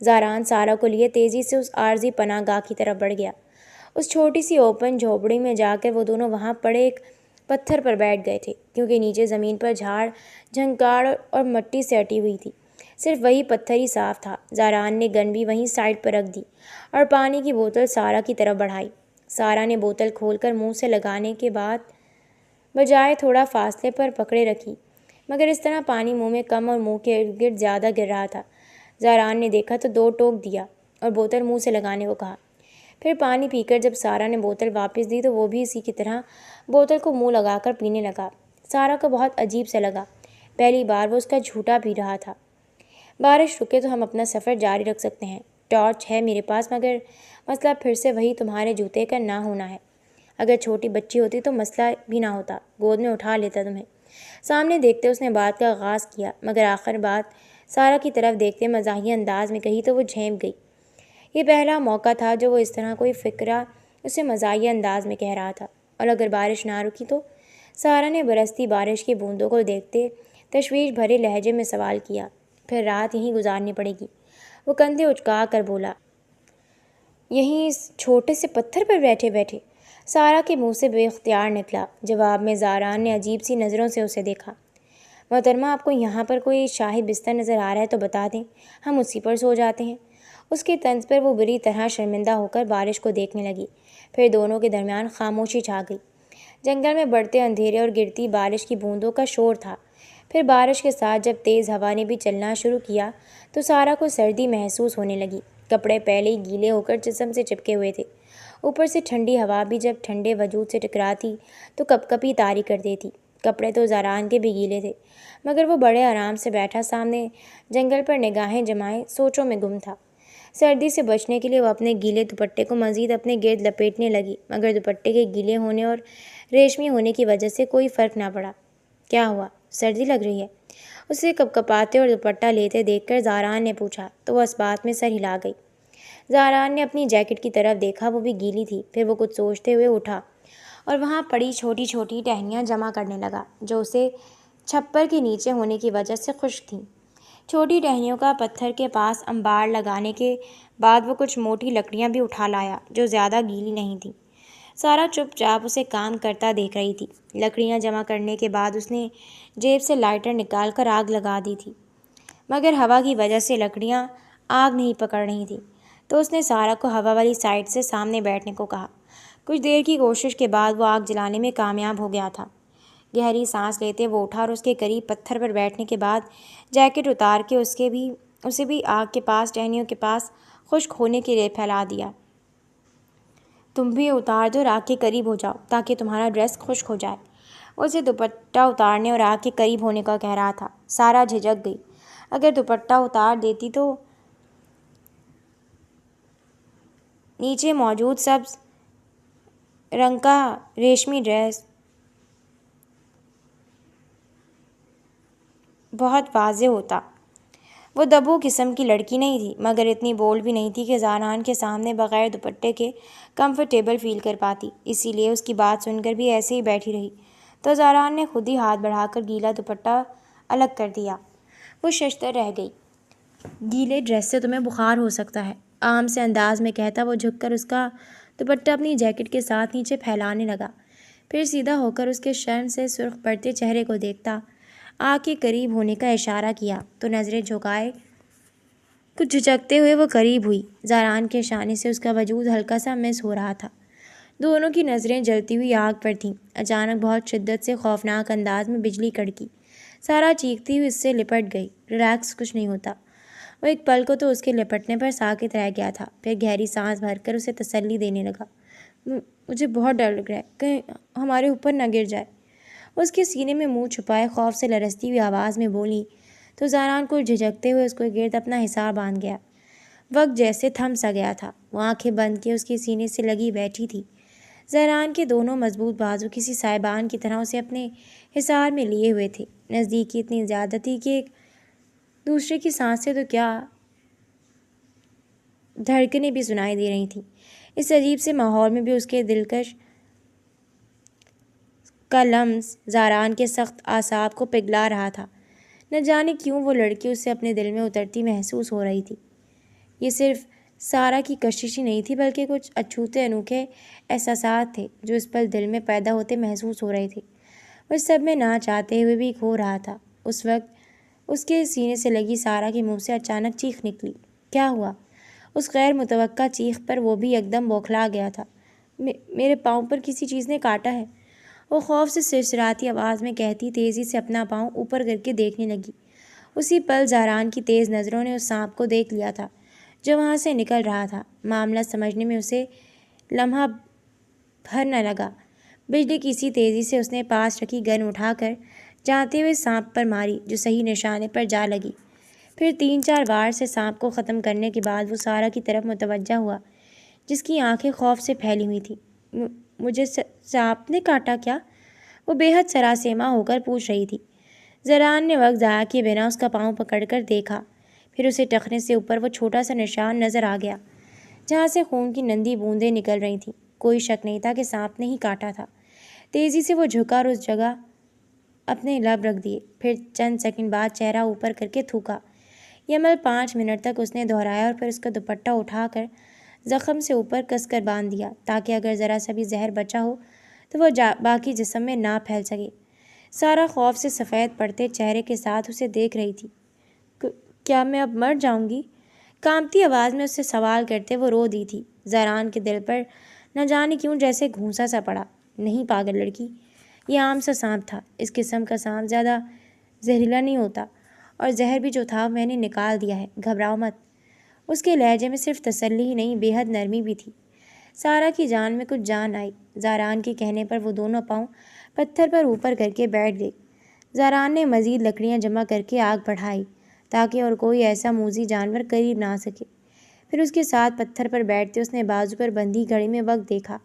A: زاران سارا کو لیے تیزی سے اس عارضی پناہ گاہ کی طرف بڑھ گیا۔ اس چھوٹی سی اوپن جھوپڑی میں جا کر وہ دونوں وہاں پڑے ایک پتھر پر بیٹھ گئے تھے، کیونکہ نیچے زمین پر جھاڑ جھنکاڑ اور مٹی سے ہٹی ہوئی تھی۔ صرف وہی پتھر ہی صاف تھا۔ زاران نے گن بھی وہیں سائڈ پر رکھ دی اور پانی کی بوتل سارا کی طرف بڑھائی۔ سارا نے بوتل کھول کر منہ سے لگانے کے بعد بجائے تھوڑا فاصلے پر پکڑے رکھی، مگر اس طرح پانی منہ میں کم اور منہ کے ارد گرد زیادہ گر رہا تھا۔ زاران نے دیکھا تو 2 ٹوک دیا اور بوتل منہ سے لگانے کو کہا۔ پھر پانی پی کر جب سارا نے بوتل واپس دی تو وہ بھی اسی کی طرح بوتل کو منہ لگا کر پینے لگا۔ سارا کو بہت عجیب سا لگا، پہلی بار وہ اس کا جھوٹا پی رہا تھا۔ بارش رکے تو ہم اپنا سفر جاری رکھ سکتے ہیں۔ ٹارچ ہے میرے پاس، مگر مسئلہ پھر سے وہی تمہارے جوتے کا نہ ہونا ہے۔ اگر چھوٹی بچی ہوتی تو مسئلہ بھی نہ ہوتا، گود میں اٹھا لیتا تمہیں۔ سامنے دیکھتے اس نے بات کا آغاز کیا، مگر آخر بات سارا کی طرف دیکھتے مزاحیہ انداز میں کہی تو وہ جھینپ گئی۔ یہ پہلا موقع تھا جو وہ اس طرح کوئی فقرہ اسے مزاحیہ انداز میں کہہ رہا تھا۔ اور اگر بارش نہ رکی تو؟ سارا نے برستی بارش کی بوندوں کو دیکھتے تشویش بھرے لہجے میں سوال کیا۔ پھر رات یہیں گزارنی پڑے گی؟ وہ کندھے اچکا کر بولا۔ یہیں اس چھوٹے سے پتھر پر بیٹھے بیٹھے؟ سارا کے منہ سے بے اختیار نکلا۔ جواب میں زاران نے عجیب سی نظروں سے اسے دیکھا۔ محترمہ، آپ کو یہاں پر کوئی شاہی بستر نظر آ رہا ہے تو بتا دیں، ہم اسی پر سو جاتے ہیں۔ اس کے طنز پر وہ بری طرح شرمندہ ہو کر بارش کو دیکھنے لگی۔ پھر دونوں کے درمیان خاموشی چھا گئی۔ جنگل میں بڑھتے اندھیرے اور گرتی بارش کی بوندوں کا شور تھا۔ پھر بارش کے ساتھ جب تیز ہوا نے بھی چلنا شروع کیا تو سارا کو سردی محسوس ہونے لگی۔ کپڑے پہلے ہی گیلے ہو کر جسم سے چپکے ہوئے تھے، اوپر سے ٹھنڈی ہوا بھی جب ٹھنڈے وجود سے ٹکراتی تو کپ کپی طاری کر دیتی۔ کپڑے تو زاران کے بھی گیلے تھے، مگر وہ بڑے آرام سے بیٹھا سامنے جنگل پر نگاہیں جمائے سوچوں میں گم تھا۔ سردی سے بچنے کے لیے وہ اپنے گیلے دوپٹے کو مزید اپنے گرد لپیٹنے لگی، مگر دوپٹے کے گیلے ہونے اور ریشمی ہونے کی وجہ سے کوئی فرق نہ پڑا۔ کیا ہوا؟ سردی لگ رہی ہے؟ اسے کپ کپاتے اور دوپٹہ لیتے دیکھ کر زاران نے پوچھا تو وہ اس بات میں سر ہلا گئی۔ زاران نے اپنی جیکٹ کی طرف دیکھا، وہ بھی گیلی تھی۔ پھر وہ کچھ سوچتے ہوئے اٹھا اور وہاں پڑی چھوٹی چھوٹی ٹہنیاں جمع کرنے لگا جو اسے چھپر کے نیچے ہونے کی وجہ سے خشک تھیں۔ چھوٹی ٹہنیوں کا پتھر کے پاس انبار لگانے کے بعد وہ کچھ موٹی لکڑیاں بھی اٹھا لایا جو زیادہ گیلی نہیں تھیں۔ سارا چپ چاپ اسے کام کرتا دیکھ رہی تھی۔ لکڑیاں جمع کرنے کے بعد اس نے جیب سے لائٹر نکال کر آگ لگا دی تھی، مگر ہوا کی وجہ سے لکڑیاں آگ نہیں پکڑ رہی تھیں، تو اس نے سارا کو ہوا والی سائڈ سے سامنے بیٹھنے کو کہا۔ کچھ دیر کی کوشش کے بعد وہ آگ جلانے میں کامیاب ہو گیا تھا۔ گہری سانس لیتے وہ اٹھا اور اس کے قریب پتھر پر بیٹھنے کے بعد جیکٹ اتار کے اسے بھی آگ کے پاس ٹہنیوں کے پاس خشک ہونے کے لیے پھیلا دیا۔ تم بھی اتار دو اور آگ کے قریب ہو جاؤ تاکہ تمہارا ڈریس خشک ہو جائے۔ اسے دوپٹہ اتارنے اور آگ کے قریب ہونے کا کہہ رہا تھا۔ سارا جھجک گئی۔ اگر دوپٹہ اتار دیتی تو نیچے موجود سبز رنگ کا ریشمی ڈریس بہت واضح ہوتا۔ وہ دبو قسم کی لڑکی نہیں تھی، مگر اتنی بولڈ بھی نہیں تھی کہ زاران کے سامنے بغیر دوپٹے کے کمفرٹیبل فیل کر پاتی۔ اسی لیے اس کی بات سن کر بھی ایسے ہی بیٹھی رہی تو زاران نے خود ہی ہاتھ بڑھا کر گیلا دوپٹہ الگ کر دیا۔ وہ ششدر رہ گئی۔ گیلے ڈریس سے تمہیں بخار ہو سکتا ہے، عام سے انداز میں کہتا وہ جھک کر اس کا دوپٹہ اپنی جیکٹ کے ساتھ نیچے پھیلانے لگا۔ پھر سیدھا ہو کر اس کے شرم سے سرخ پڑتے چہرے کو دیکھتا آگ کے قریب ہونے کا اشارہ کیا تو نظریں جھکائے کچھ جھجکتے ہوئے وہ قریب ہوئی۔ زاران کے اشارے سے اس کا وجود ہلکا سا مس ہو رہا تھا۔ دونوں کی نظریں جلتی ہوئی آگ پر تھیں۔ اچانک بہت شدت سے خوفناک انداز میں بجلی کڑکی۔ سارا چیختی ہوئی اس سے لپٹ گئی۔ ریلیکس، کچھ نہیں ہوتا۔ وہ ایک پل کو تو اس کے لپٹنے پر ساکت رہ گیا تھا، پھر گہری سانس بھر کر اسے تسلی دینے لگا۔ مجھے بہت ڈر لگ رہا ہے، کہیں ہمارے اوپر نہ گر جائے۔ اس کے سینے میں منہ چھپائے خوف سے لرزتی ہوئی آواز میں بولی تو زاران کو جھجکتے ہوئے اس کو گرد اپنا حصار باندھ گیا۔ وقت جیسے تھم سا گیا تھا۔ وہ آنکھیں بند کیے اس کے سینے سے لگی بیٹھی تھی۔ زاران کے دونوں مضبوط بازو کسی سائبان کی طرح اسے اپنے حصار میں لیے ہوئے تھے۔ نزدیکی اتنی زیادہ تھی کہ ایک دوسرے کی سانسیں تو کیا دھڑکنیں بھی سنائی دے رہی تھیں۔ اس عجیب سے ماحول میں بھی اس کے دلکش کا لمس زاران کے سخت اعصاب کو پگھلا رہا تھا۔ نہ جانے کیوں وہ لڑکی اسے اپنے دل میں اترتی محسوس ہو رہی تھی۔ یہ صرف سارا کی کشش ہی نہیں تھی، بلکہ کچھ اچھوتے انوکھے احساسات تھے جو اس پل دل میں پیدا ہوتے محسوس ہو رہے تھے۔ وہ اس سب میں نہ چاہتے ہوئے بھی کھو رہا تھا۔ اس وقت اس کے سینے سے لگی سارا کے منہ سے اچانک چیخ نکلی۔ کیا ہوا؟ اس غیر متوقع چیخ پر وہ بھی یکدم بوکھلا گیا تھا۔ میرے پاؤں پر کسی چیز نے کاٹا ہے، وہ خوف سے سرسراتی آواز میں کہتی تیزی سے اپنا پاؤں اوپر کر کے دیکھنے لگی۔ اسی پل زاران کی تیز نظروں نے اس سانپ کو دیکھ لیا تھا جو وہاں سے نکل رہا تھا۔ معاملہ سمجھنے میں اسے لمحہ بھر نہ لگا۔ بجلی کی سی تیزی سے اس نے پاس رکھی گن اٹھا کر جانتے ہوئے سانپ پر ماری جو صحیح نشانے پر جا لگی۔ پھر 3-4 بار سے سانپ کو ختم کرنے کے بعد وہ سارا کی طرف متوجہ ہوا، جس کی آنکھیں خوف سے پھیلی ہوئی تھیں۔ مجھے سانپ نے کاٹا کیا؟ وہ بے حد سراسیمہ ہو کر پوچھ رہی تھی۔ زران نے وقت ضائع کیے بنا اس کا پاؤں پکڑ کر دیکھا، پھر اسے ٹخنے سے اوپر وہ چھوٹا سا نشان نظر آ گیا جہاں سے خون کی نندھی بوندیں نکل رہی تھیں۔ کوئی شک نہیں تھا کہ سانپ نے ہی کاٹا تھا۔ تیزی سے وہ جھکا اور اس جگہ اپنے لب رکھ دیے، پھر چند سیکنڈ بعد چہرہ اوپر کر کے تھوکا۔ یہ عمل 5 منٹ تک اس نے دہرایا اور پھر اس کا دوپٹہ اٹھا کر زخم سے اوپر کس کر باندھ دیا تاکہ اگر ذرا سا بھی زہر بچا ہو تو وہ باقی جسم میں نہ پھیل سکے۔ سارا خوف سے سفید پڑتے چہرے کے ساتھ اسے دیکھ رہی تھی۔ کیا میں اب مر جاؤں گی؟ کانپتی آواز میں اس سے سوال کرتے وہ رو دی تھی۔ زاران کے دل پر نہ جانے کیوں جیسے گھونسا سا پڑا۔ نہیں پاگل لڑکی، یہ عام سا سانپ تھا۔ اس قسم کا سانپ زیادہ زہریلا نہیں ہوتا، اور زہر بھی جو تھا میں نے نکال دیا ہے، گھبراؤ مت۔ اس کے لہجے میں صرف تسلی ہی نہیں، بے حد نرمی بھی تھی۔ سارا کی جان میں کچھ جان آئی۔ زاران کے کہنے پر وہ دونوں پاؤں پتھر پر اوپر کر کے بیٹھ گئی۔ زاران نے مزید لکڑیاں جمع کر کے آگ بڑھائی تاکہ اور کوئی ایسا موذی جانور قریب نہ آ سکے۔ پھر اس کے ساتھ پتھر پر بیٹھتے اس نے بازو پر بندھی گھڑی میں وقت دیکھا۔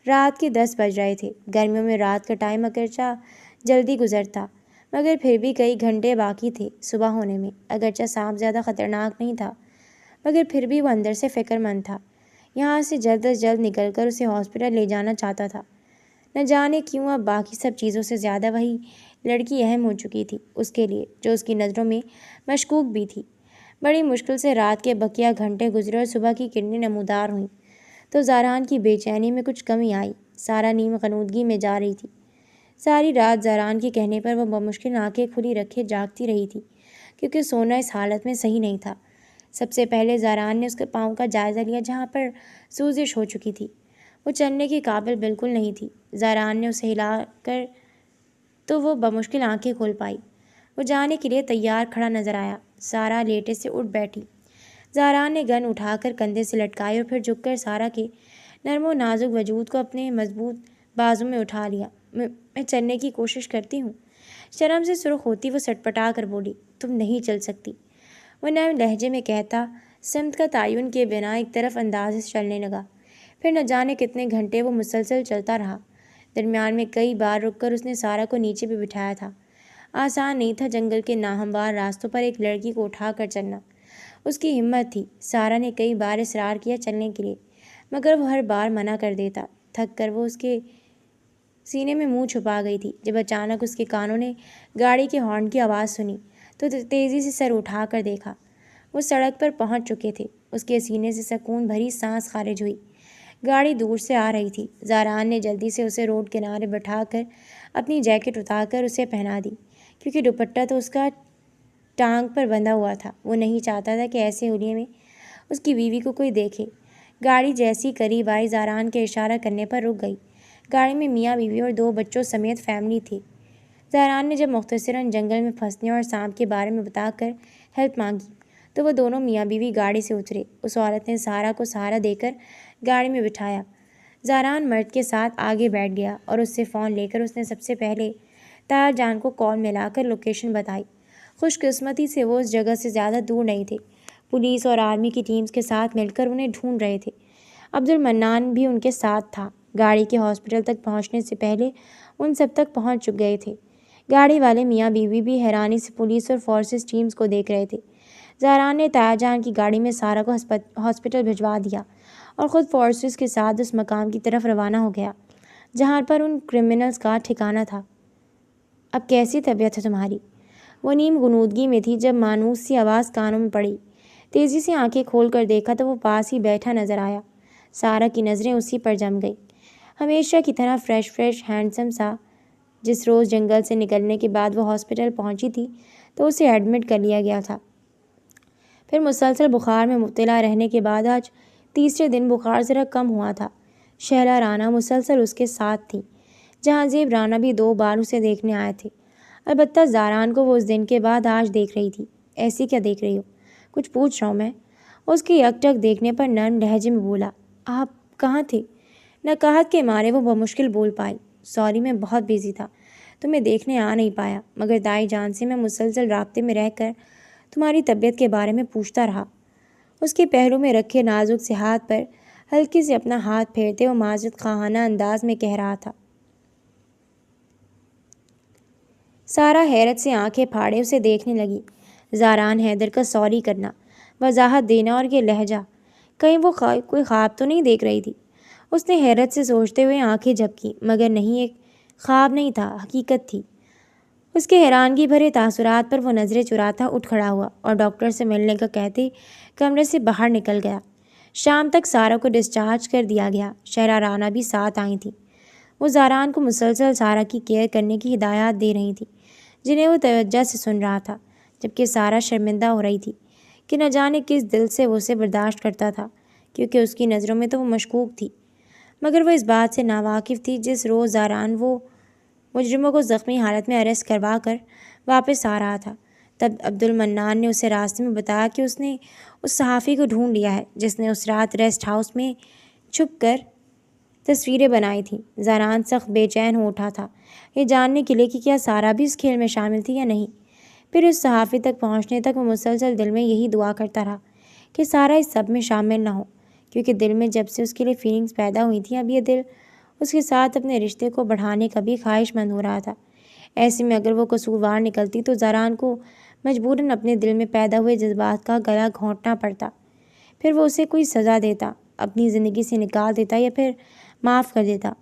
A: رات کے 10 بج رہے تھے۔ گرمیوں میں رات کا ٹائم اگرچہ جلدی گزرتا، مگر پھر بھی کئی گھنٹے باقی تھے صبح ہونے میں۔ اگرچہ سانپ زیادہ خطرناک نہیں تھا، مگر پھر بھی وہ اندر سے فکر مند تھا۔ یہاں سے جلد از جلد نکل کر اسے ہاسپٹل لے جانا چاہتا تھا۔ نہ جانے کیوں اب باقی سب چیزوں سے زیادہ وہی لڑکی اہم ہو چکی تھی اس کے لیے، جو اس کی نظروں میں مشکوک بھی تھی۔ بڑی مشکل سے رات کے بقیہ گھنٹے گزرے اور صبح کی کرنیں نمودار ہوئیں تو زاران کی بے چینی میں کچھ کمی آئی۔ سارا نیم غنودگی میں جا رہی تھی۔ ساری رات زاران کے کہنے پر وہ بمشکل آنکھیں کھلی رکھے جاگتی رہی تھی، کیونکہ سونا اس حالت میں صحیح نہیں تھا۔ سب سے پہلے زاران نے اس کے پاؤں کا جائزہ لیا جہاں پر سوزش ہو چکی تھی۔ وہ چلنے کے قابل بالکل نہیں تھی۔ زاران نے اسے ہلا کر تو وہ بمشکل آنکھیں کھول پائی۔ وہ جانے کے لیے تیار کھڑا نظر آیا۔ سارا لیٹے سے اٹھ بیٹھی۔ زاران نے گن اٹھا کر کندھے سے لٹکائی اور پھر جھک کر سارا کے نرم و نازک وجود کو اپنے مضبوط بازو میں اٹھا لیا۔ میں چلنے کی کوشش کرتی ہوں۔ شرم سے سرخ ہوتی وہ سٹپٹا کر بولی، تم نہیں چل سکتی۔ وہ نرم لہجے میں کہتا سمت کا تعین کیے بنا ایک طرف انداز سے چلنے لگا۔ پھر نہ جانے کتنے گھنٹے وہ مسلسل چلتا رہا۔ درمیان میں کئی بار رک کر اس نے سارا کو نیچے بھی بٹھایا تھا۔ آسان نہیں تھا جنگل کے ناہموار راستوں پر ایک لڑکی کو اٹھا کر چلنا۔ اس کی ہمت تھی۔ سارا نے کئی بار اصرار کیا چلنے کے لیے، مگر وہ ہر بار منع کر دیتا۔ تھک کر وہ اس کے سینے میں منہ چھپا گئی تھی جب اچانک اس کے کانوں نے گاڑی کے ہارن کی آواز سنی تو تیزی سے سر اٹھا کر دیکھا۔ وہ سڑک پر پہنچ چکے تھے۔ اس کے سینے سے سکون بھری سانس خارج ہوئی۔ گاڑی دور سے آ رہی تھی۔ زاران نے جلدی سے اسے روڈ کنارے بٹھا کر اپنی جیکٹ اتار کر اسے پہنا دی، کیونکہ دوپٹہ تو اس کا ٹانگ پر بندھا ہوا تھا۔ وہ نہیں چاہتا تھا کہ ایسے حلیے میں اس کی بیوی کو کوئی دیکھے۔ گاڑی جیسی قریب آئی، زاران کے اشارہ کرنے پر رک گئی۔ گاڑی میں میاں بیوی اور 2 بچوں سمیت فیملی تھی۔ زاران نے جب مختصراً جنگل میں پھنسنے اور سانپ کے بارے میں بتا کر ہیلپ مانگی تو وہ دونوں میاں بیوی گاڑی سے اترے۔ اس عورت نے سارا کو سہارا دے کر گاڑی میں بٹھایا۔ زاران مرد کے ساتھ آگے بیٹھ گیا اور اس سے فون لے کر اس نے سب سے پہلے تایا جان کو کال ملا کر لوکیشن بتائی۔ خوش قسمتی سے وہ اس جگہ سے زیادہ دور نہیں تھے۔ پولیس اور آرمی کی ٹیمز کے ساتھ مل کر انہیں ڈھونڈ رہے تھے۔ عبدالمنان بھی ان کے ساتھ تھا۔ گاڑی کے ہاسپٹل تک پہنچنے سے پہلے ان سب تک پہنچ گئے تھے۔ گاڑی والے میاں بیوی بھی حیرانی سے پولیس اور فورسز ٹیمز کو دیکھ رہے تھے۔ زاران نے تایا جان کی گاڑی میں سارا کو ہاسپٹل بھجوا دیا اور خود فورسز کے ساتھ اس مقام کی طرف روانہ ہو گیا جہاں پر ان کرمنلز کا ٹھکانہ تھا۔ اب کیسی طبیعت ہے تمہاری؟ وہ نیم غنودگی میں تھی جب مانوس سی آواز کانوں میں پڑی۔ تیزی سے آنکھیں کھول کر دیکھا تو وہ پاس ہی بیٹھا نظر آیا۔ سارا کی نظریں اسی پر جم گئیں۔ ہمیشہ کی طرح فریش ہینڈسم سا۔ جس روز جنگل سے نکلنے کے بعد وہ ہاسپٹل پہنچی تھی تو اسے ایڈمٹ کر لیا گیا تھا۔ پھر مسلسل بخار میں مبتلا رہنے کے بعد آج تیسرے دن بخار ذرا کم ہوا تھا۔ شہلا رانا مسلسل اس کے ساتھ تھی۔ جہاں زیب رانا بھی 2 بار اسے دیکھنے آئے تھے۔ البتہ زاران کو وہ اس دن کے بعد آج دیکھ رہی تھی۔ ایسی کیا دیکھ رہی ہو؟ کچھ پوچھ رہا ہوں میں۔ اس کے یک ٹک دیکھنے پر نرم لہجے میں بولا، آپ کہاں تھے؟ نقاہت کے مارے وہ بمشکل بول پائی، سوری میں بہت بیزی تھا، تمہیں دیکھنے آ نہیں پایا، مگر دائی جان سے میں مسلسل رابطے میں رہ کر تمہاری طبیعت کے بارے میں پوچھتا رہا۔ اس کے پہلو میں رکھے نازک سے ہاتھ پر ہلکے سے اپنا ہاتھ پھیرتے وہ معذرت خواہانہ انداز میں کہہ رہا تھا۔ سارا حیرت سے آنکھیں پھاڑے اسے دیکھنے لگی۔ زاران حیدر کا سوری کرنا، وضاحت دینا اور یہ لہجہ، کہیں وہ کوئی خواب تو نہیں دیکھ رہی تھی؟ اس نے حیرت سے سوچتے ہوئے آنکھیں جھپکیں، مگر نہیں، ایک خواب نہیں تھا، حقیقت تھی۔ اس کے حیرانگی بھرے تاثرات پر وہ نظریں چراتا اٹھ کھڑا ہوا اور ڈاکٹر سے ملنے کا کہتے کمرے سے باہر نکل گیا۔ شام تک سارا کو ڈسچارج کر دیا گیا۔ شہلا رانا بھی ساتھ آئی تھیں۔ وہ زاران کو مسلسل سارا کی کیئر کرنے کی ہدایات دے رہی تھیں، جنہیں وہ توجہ سے سن رہا تھا، جبکہ سارا شرمندہ ہو رہی تھی کہ نہ جانے کس دل سے وہ اسے برداشت کرتا تھا، کیونکہ اس کی نظروں میں تو وہ مشکوک تھی، مگر وہ اس بات سے ناواقف تھی جس روز زاران وہ مجرموں کو زخمی حالت میں اریسٹ کروا کر واپس آ رہا تھا، تب عبدالمنان نے اسے راستے میں بتایا کہ اس نے اس صحافی کو ڈھونڈ لیا ہے جس نے اس رات ریسٹ ہاؤس میں چھپ کر تصویریں بنائی تھیں۔ زاران سخت بے چین ہو اٹھا تھا، یہ جاننے کے لیے کہ کیا سارا بھی اس کھیل میں شامل تھی یا نہیں۔ پھر اس صحافی تک پہنچنے تک وہ مسلسل دل میں یہی دعا کرتا رہا کہ سارا اس سب میں شامل نہ ہو، کیونکہ دل میں جب سے اس کے لیے فیلنگز پیدا ہوئی تھیں، اب یہ دل اس کے ساتھ اپنے رشتے کو بڑھانے کا بھی خواہش مند ہو رہا تھا۔ ایسے میں اگر وہ قصوروار نکلتی تو زاران کو مجبوراً اپنے دل میں پیدا ہوئے جذبات کا گلا گھونٹنا پڑتا، پھر وہ اسے کوئی سزا دیتا، اپنی زندگی سے نکال دیتا یا پھر معاف کر دیتا،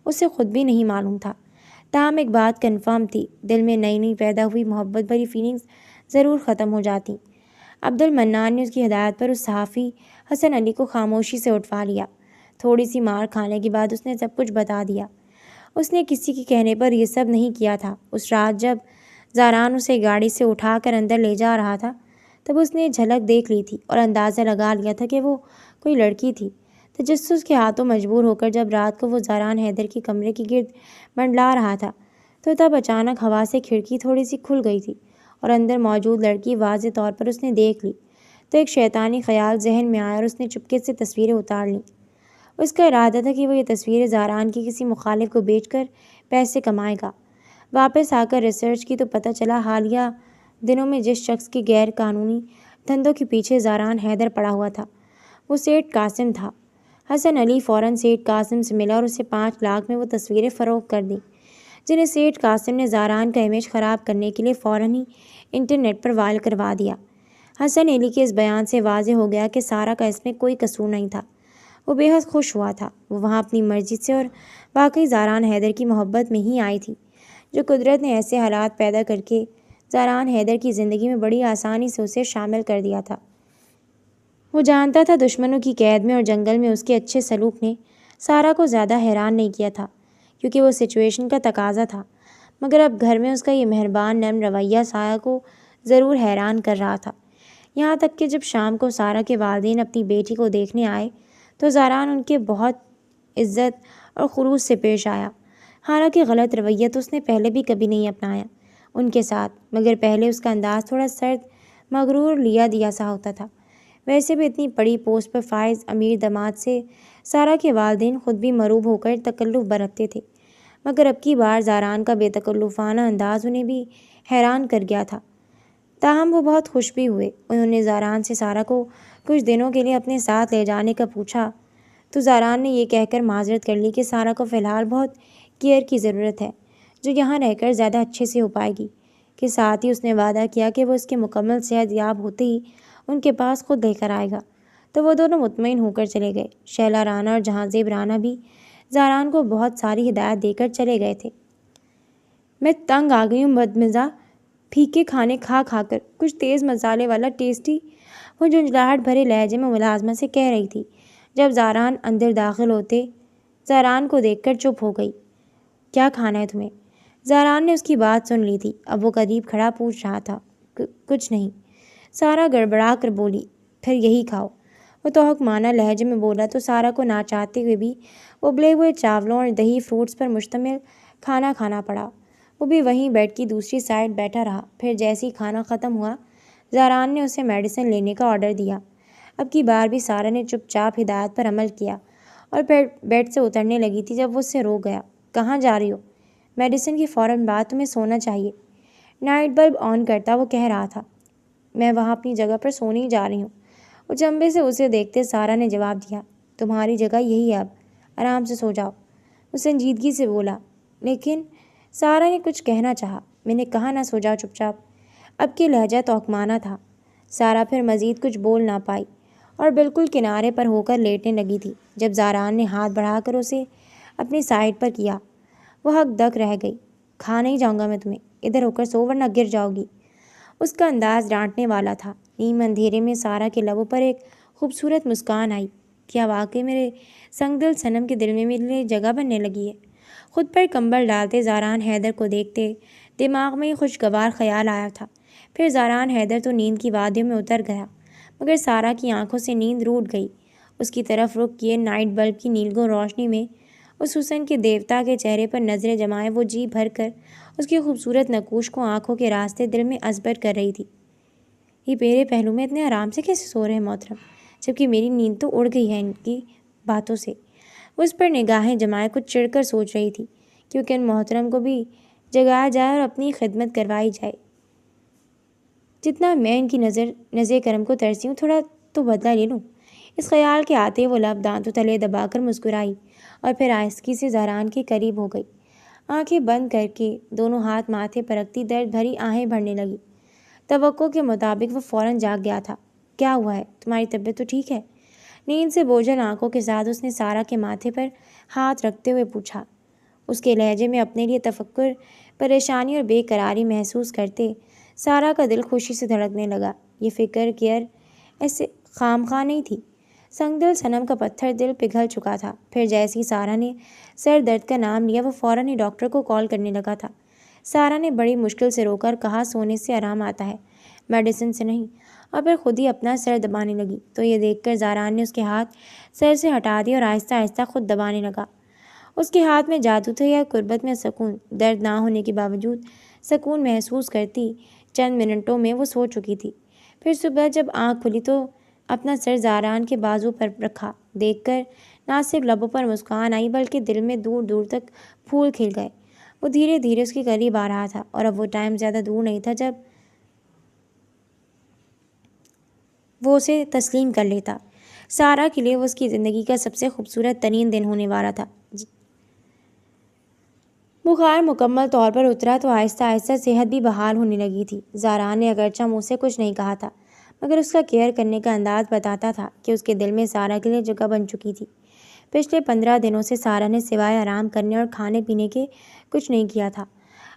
A: اسے خود بھی نہیں معلوم تھا۔ تاہم ایک بات کنفرم تھی، دل میں نئی نئی پیدا ہوئی محبت بھری فیلنگز ضرور ختم ہو جاتی۔ عبدالمنان نے اس کی ہدایت پر اس صحافی حسن علی کو خاموشی سے اٹھوا لیا۔ تھوڑی سی مار کھانے کے بعد اس نے سب کچھ بتا دیا۔ اس نے کسی کے کہنے پر یہ سب نہیں کیا تھا۔ اس رات جب زاران اسے گاڑی سے اٹھا کر اندر لے جا رہا تھا، تب اس نے جھلک دیکھ لی تھی اور اندازہ لگا لیا تھا کہ وہ کوئی لڑکی تھی۔ تجسس کے ہاتھوں مجبور ہو کر جب رات کو وہ زاران حیدر کے کمرے کے گرد منڈلا رہا تھا، تو تب اچانک ہوا سے کھڑکی تھوڑی سی کھل گئی تھی اور اندر موجود لڑکی واضح طور پر اس نے دیکھ لی، تو ایک شیطانی خیال ذہن میں آیا اور اس نے چپکے سے تصویریں اتار لیں۔ اس کا ارادہ تھا کہ وہ یہ تصویریں زاران کی کسی مخالف کو بیچ کر پیسے کمائے گا۔ واپس آ کر ریسرچ کی تو پتہ چلا حالیہ دنوں میں جس شخص کے غیر قانونی دھندوں کے پیچھے زاران حیدر پڑا ہوا تھا، وہ سیٹھ قاسم تھا۔ حسن علی فوراً سیٹھ قاسم سے ملا اور اسے 5 لاکھ میں وہ تصویریں فروخت کر دیں، جنہیں سیٹھ قاسم نے زاران کا امیج خراب کرنے کے لیے فوراً ہی انٹرنیٹ پر وائرل کروا دیا۔ حسن علی کے اس بیان سے واضح ہو گیا کہ سارا کا اس میں کوئی قصور نہیں تھا۔ وہ بے حد خوش ہوا تھا۔ وہ وہاں اپنی مرضی سے اور واقعی زاران حیدر کی محبت میں ہی آئی تھی، جو قدرت نے ایسے حالات پیدا کر کے زاران حیدر کی زندگی میں بڑی آسانی سے اسے شامل کر دیا تھا۔ وہ جانتا تھا دشمنوں کی قید میں اور جنگل میں اس کے اچھے سلوک نے سارا کو زیادہ حیران نہیں کیا تھا، کیونکہ وہ سچویشن کا تقاضا تھا، مگر اب گھر میں اس کا یہ مہربان نرم رویہ سارا کو ضرور حیران کر رہا تھا۔ یہاں تک کہ جب شام کو سارا کے والدین اپنی بیٹی کو دیکھنے آئے تو زاران ان کے بہت عزت اور خلوص سے پیش آیا۔ حالانکہ غلط رویہ تو اس نے پہلے بھی کبھی نہیں اپنایا ان کے ساتھ، مگر پہلے اس کا انداز تھوڑا سرد، مغرور، لیا دیا سا ہوتا تھا۔ ویسے بھی اتنی بڑی پوسٹ پر فائز امیر داماد سے سارا کے والدین خود بھی مروب ہو کر تکلف برتتے تھے، مگر اب کی بار زاران کا بے تکلفانہ انداز انہیں بھی حیران کر گیا تھا۔ تاہم وہ بہت خوش بھی ہوئے۔ انہوں نے زاران سے سارا کو کچھ دنوں کے لیے اپنے ساتھ لے جانے کا پوچھا تو زاران نے یہ کہہ کر معذرت کر لی کہ سارا کو فی الحال بہت کیئر کی ضرورت ہے، جو یہاں رہ کر زیادہ اچھے سے ہو پائے گی۔ کہ ساتھ ہی اس نے وعدہ کیا کہ وہ اس کے مکمل صحت یاب ہوتے ہی ان کے پاس خود لے کر آئے گا۔ تو وہ دونوں مطمئن ہو کر چلے گئے۔ شہلا رانا اور جہاں زیب رانا بھی زاران کو بہت ساری ہدایت دے کر چلے گئے تھے۔ میں تنگ آ گئی ہوں بدمزہ پھیکے کھانے کھا کھا کر، کچھ تیز مسالے والا ٹیسٹی، وہ جھنجھلاہٹ بھرے لہجے میں ملازمت سے کہہ رہی تھی، جب زاران اندر داخل ہوتے زاران کو دیکھ کر چپ ہو گئی۔ کیا کھانا ہے تمہیں؟ زاران نے اس کی بات سن لی تھی۔ اب وہ قریب کھڑا پوچھ رہا تھا۔ کچھ نہیں، سارا گڑبڑا کر بولی۔ پھر یہی کھاؤ۔ وہ توہمانہ لہجے میں بولا تو سارا کو نہ چاہتے ہوئے بھی ابلے ہوئے چاولوں اور دہی فروٹس پر مشتمل کھانا کھانا پڑا۔ وہ بھی وہیں بیڈ کی دوسری سائڈ بیٹھا رہا۔ پھر جیسے ہی کھانا ختم ہوا، زاران نے اسے میڈیسن لینے کا آرڈر دیا۔ اب کی بار بھی سارا نے چپ چاپ ہدایت پر عمل کیا اور بیڈ سے اترنے لگی تھی جب وہ اس سے روک گیا۔ کہاں جا رہی ہو؟ میڈیسن کی فوراً بعد تمہیں سونا چاہیے، نائٹ بلب آن کرتا وہ کہہ رہا تھا۔
B: میں وہاں اپنی جگہ پر سونے ہی جا رہی ہوں۔ اچنبے سے اسے دیکھتے سارا نے جواب دیا، تمہاری جگہ یہی ہے، اب آرام سے سو جاؤ۔ وہ سنجیدگی سے بولا، لیکن سارا نے کچھ کہنا چاہا۔ میں نے کہا نہ سو جاؤ چپ چاپ۔ اب کی لہجہ توقمانہ تھا۔ سارا پھر مزید کچھ بول نہ پائی اور بالکل کنارے پر ہو کر لیٹنے لگی تھی جب زاران نے ہاتھ بڑھا کر اسے اپنی سائڈ پر کیا۔ وہ ہک دک رہ گئی۔ کھا نہیں جاؤں گا میں تمہیں، ادھر ہو کر سو ورنہ گر جاؤ گی۔ اس کا انداز ڈانٹنے والا تھا۔ نیم اندھیرے میں سارا کے لبوں پر ایک خوبصورت مسکان آئی۔ کیا واقعی میرے سنگ دل صنم کے دل میں میرے لیے جگہ بننے لگی ہے؟ خود پر کمبل ڈالتے زاران حیدر کو دیکھتے دماغ میں یہ خوشگوار خیال آیا تھا۔ پھر زاران حیدر تو نیند کی وادیوں میں اتر گیا، مگر سارا کی آنکھوں سے نیند روٹ گئی۔ اس کی طرف رخ کیے نائٹ بلب کی نیلگوں روشنی میں اس حسن کے دیوتا کے چہرے پر نظریں جمائے وہ جی بھر کر اس کی خوبصورت نقوش کو آنکھوں کے راستے دل میں ازبر کر رہی تھی۔ یہ میرے پہلو میں اتنے آرام سے کیسے سو رہے ہیں محترم، جبکہ میری نیند تو اڑ گئی ہے ان کی باتوں سے۔ وہ اس پر نگاہیں جمائے کچھ چڑھ کر سوچ رہی تھی، کیونکہ ان محترم کو بھی جگایا جائے اور اپنی خدمت کروائی جائے۔ جتنا میں ان کی نظر کرم کو ترسی ہوں، تھوڑا تو بدلہ لے لوں۔ اس خیال کے آتے وہ لب دانتوں تلے دبا کر مسکرائی اور پھر آہستگی سے زاران کے قریب ہو گئی۔ آنکھیں بند کر کے دونوں ہاتھ ماتھے پر رکھتی درد بھری آہیں بھرنے لگی۔ توقع کے مطابق وہ فوراً جاگ گیا تھا۔ کیا ہوا ہے؟ تمہاری طبیعت تو ٹھیک ہے؟ نیند سے بوجھل آنکھوں کے ساتھ اس نے سارا کے ماتھے پر ہاتھ رکھتے ہوئے پوچھا۔ اس کے لہجے میں اپنے لیے تفکر، پریشانی اور بے قراری محسوس کرتے سارا کا دل خوشی سے دھڑکنے لگا۔ یہ فکر کیئر ایسے خام خواہ نہیں تھی۔ سنگ دل صنم کا پتھر دل پگھل چکا تھا۔ پھر جیسے ہی سارا نے سر درد کا نام لیا، وہ فوراً ہی ڈاکٹر کو کال کرنے لگا تھا۔ سارا نے بڑی مشکل سے رو کر کہا، سونے سے آرام آتا ہے، میڈیسن سے نہیں، اور پھر خود ہی اپنا سر دبانے لگی تو یہ دیکھ کر زاران نے اس کے ہاتھ سر سے ہٹا دیے اور آہستہ آہستہ خود دبانے لگا۔ اس کے ہاتھ میں جادو تھا یا قربت میں سکون؟ درد نہ ہونے کے باوجود سکون محسوس کرتی چند منٹوں میں وہ سو چکی تھی۔ پھر صبح جب آنکھ کھلی تو اپنا سر زاران کے بازو پر رکھا دیکھ کر نہ صرف لبوں پر مسکان آئی بلکہ دل میں دور دور تک پھول کھل گئے۔ وہ دھیرے دھیرے اس کے قریب آ رہا تھا اور اب وہ ٹائم زیادہ دور نہیں تھا جب وہ اسے تسلیم کر لیتا۔ سارا کے لیے وہ اس کی زندگی کا سب سے خوبصورت ترین دن ہونے والا تھا۔ بخار مکمل طور پر اترا تو آہستہ آہستہ صحت بھی بحال ہونے لگی تھی۔ زاران نے اگرچہ منہ سے کچھ نہیں کہا تھا، مگر اس کا کیئر کرنے کا انداز بتاتا تھا کہ اس کے دل میں سارا کے لیے جگہ بن چکی تھی۔ پچھلے 15 دنوں سے سارا نے سوائے آرام کرنے اور کھانے پینے کے کچھ نہیں کیا تھا۔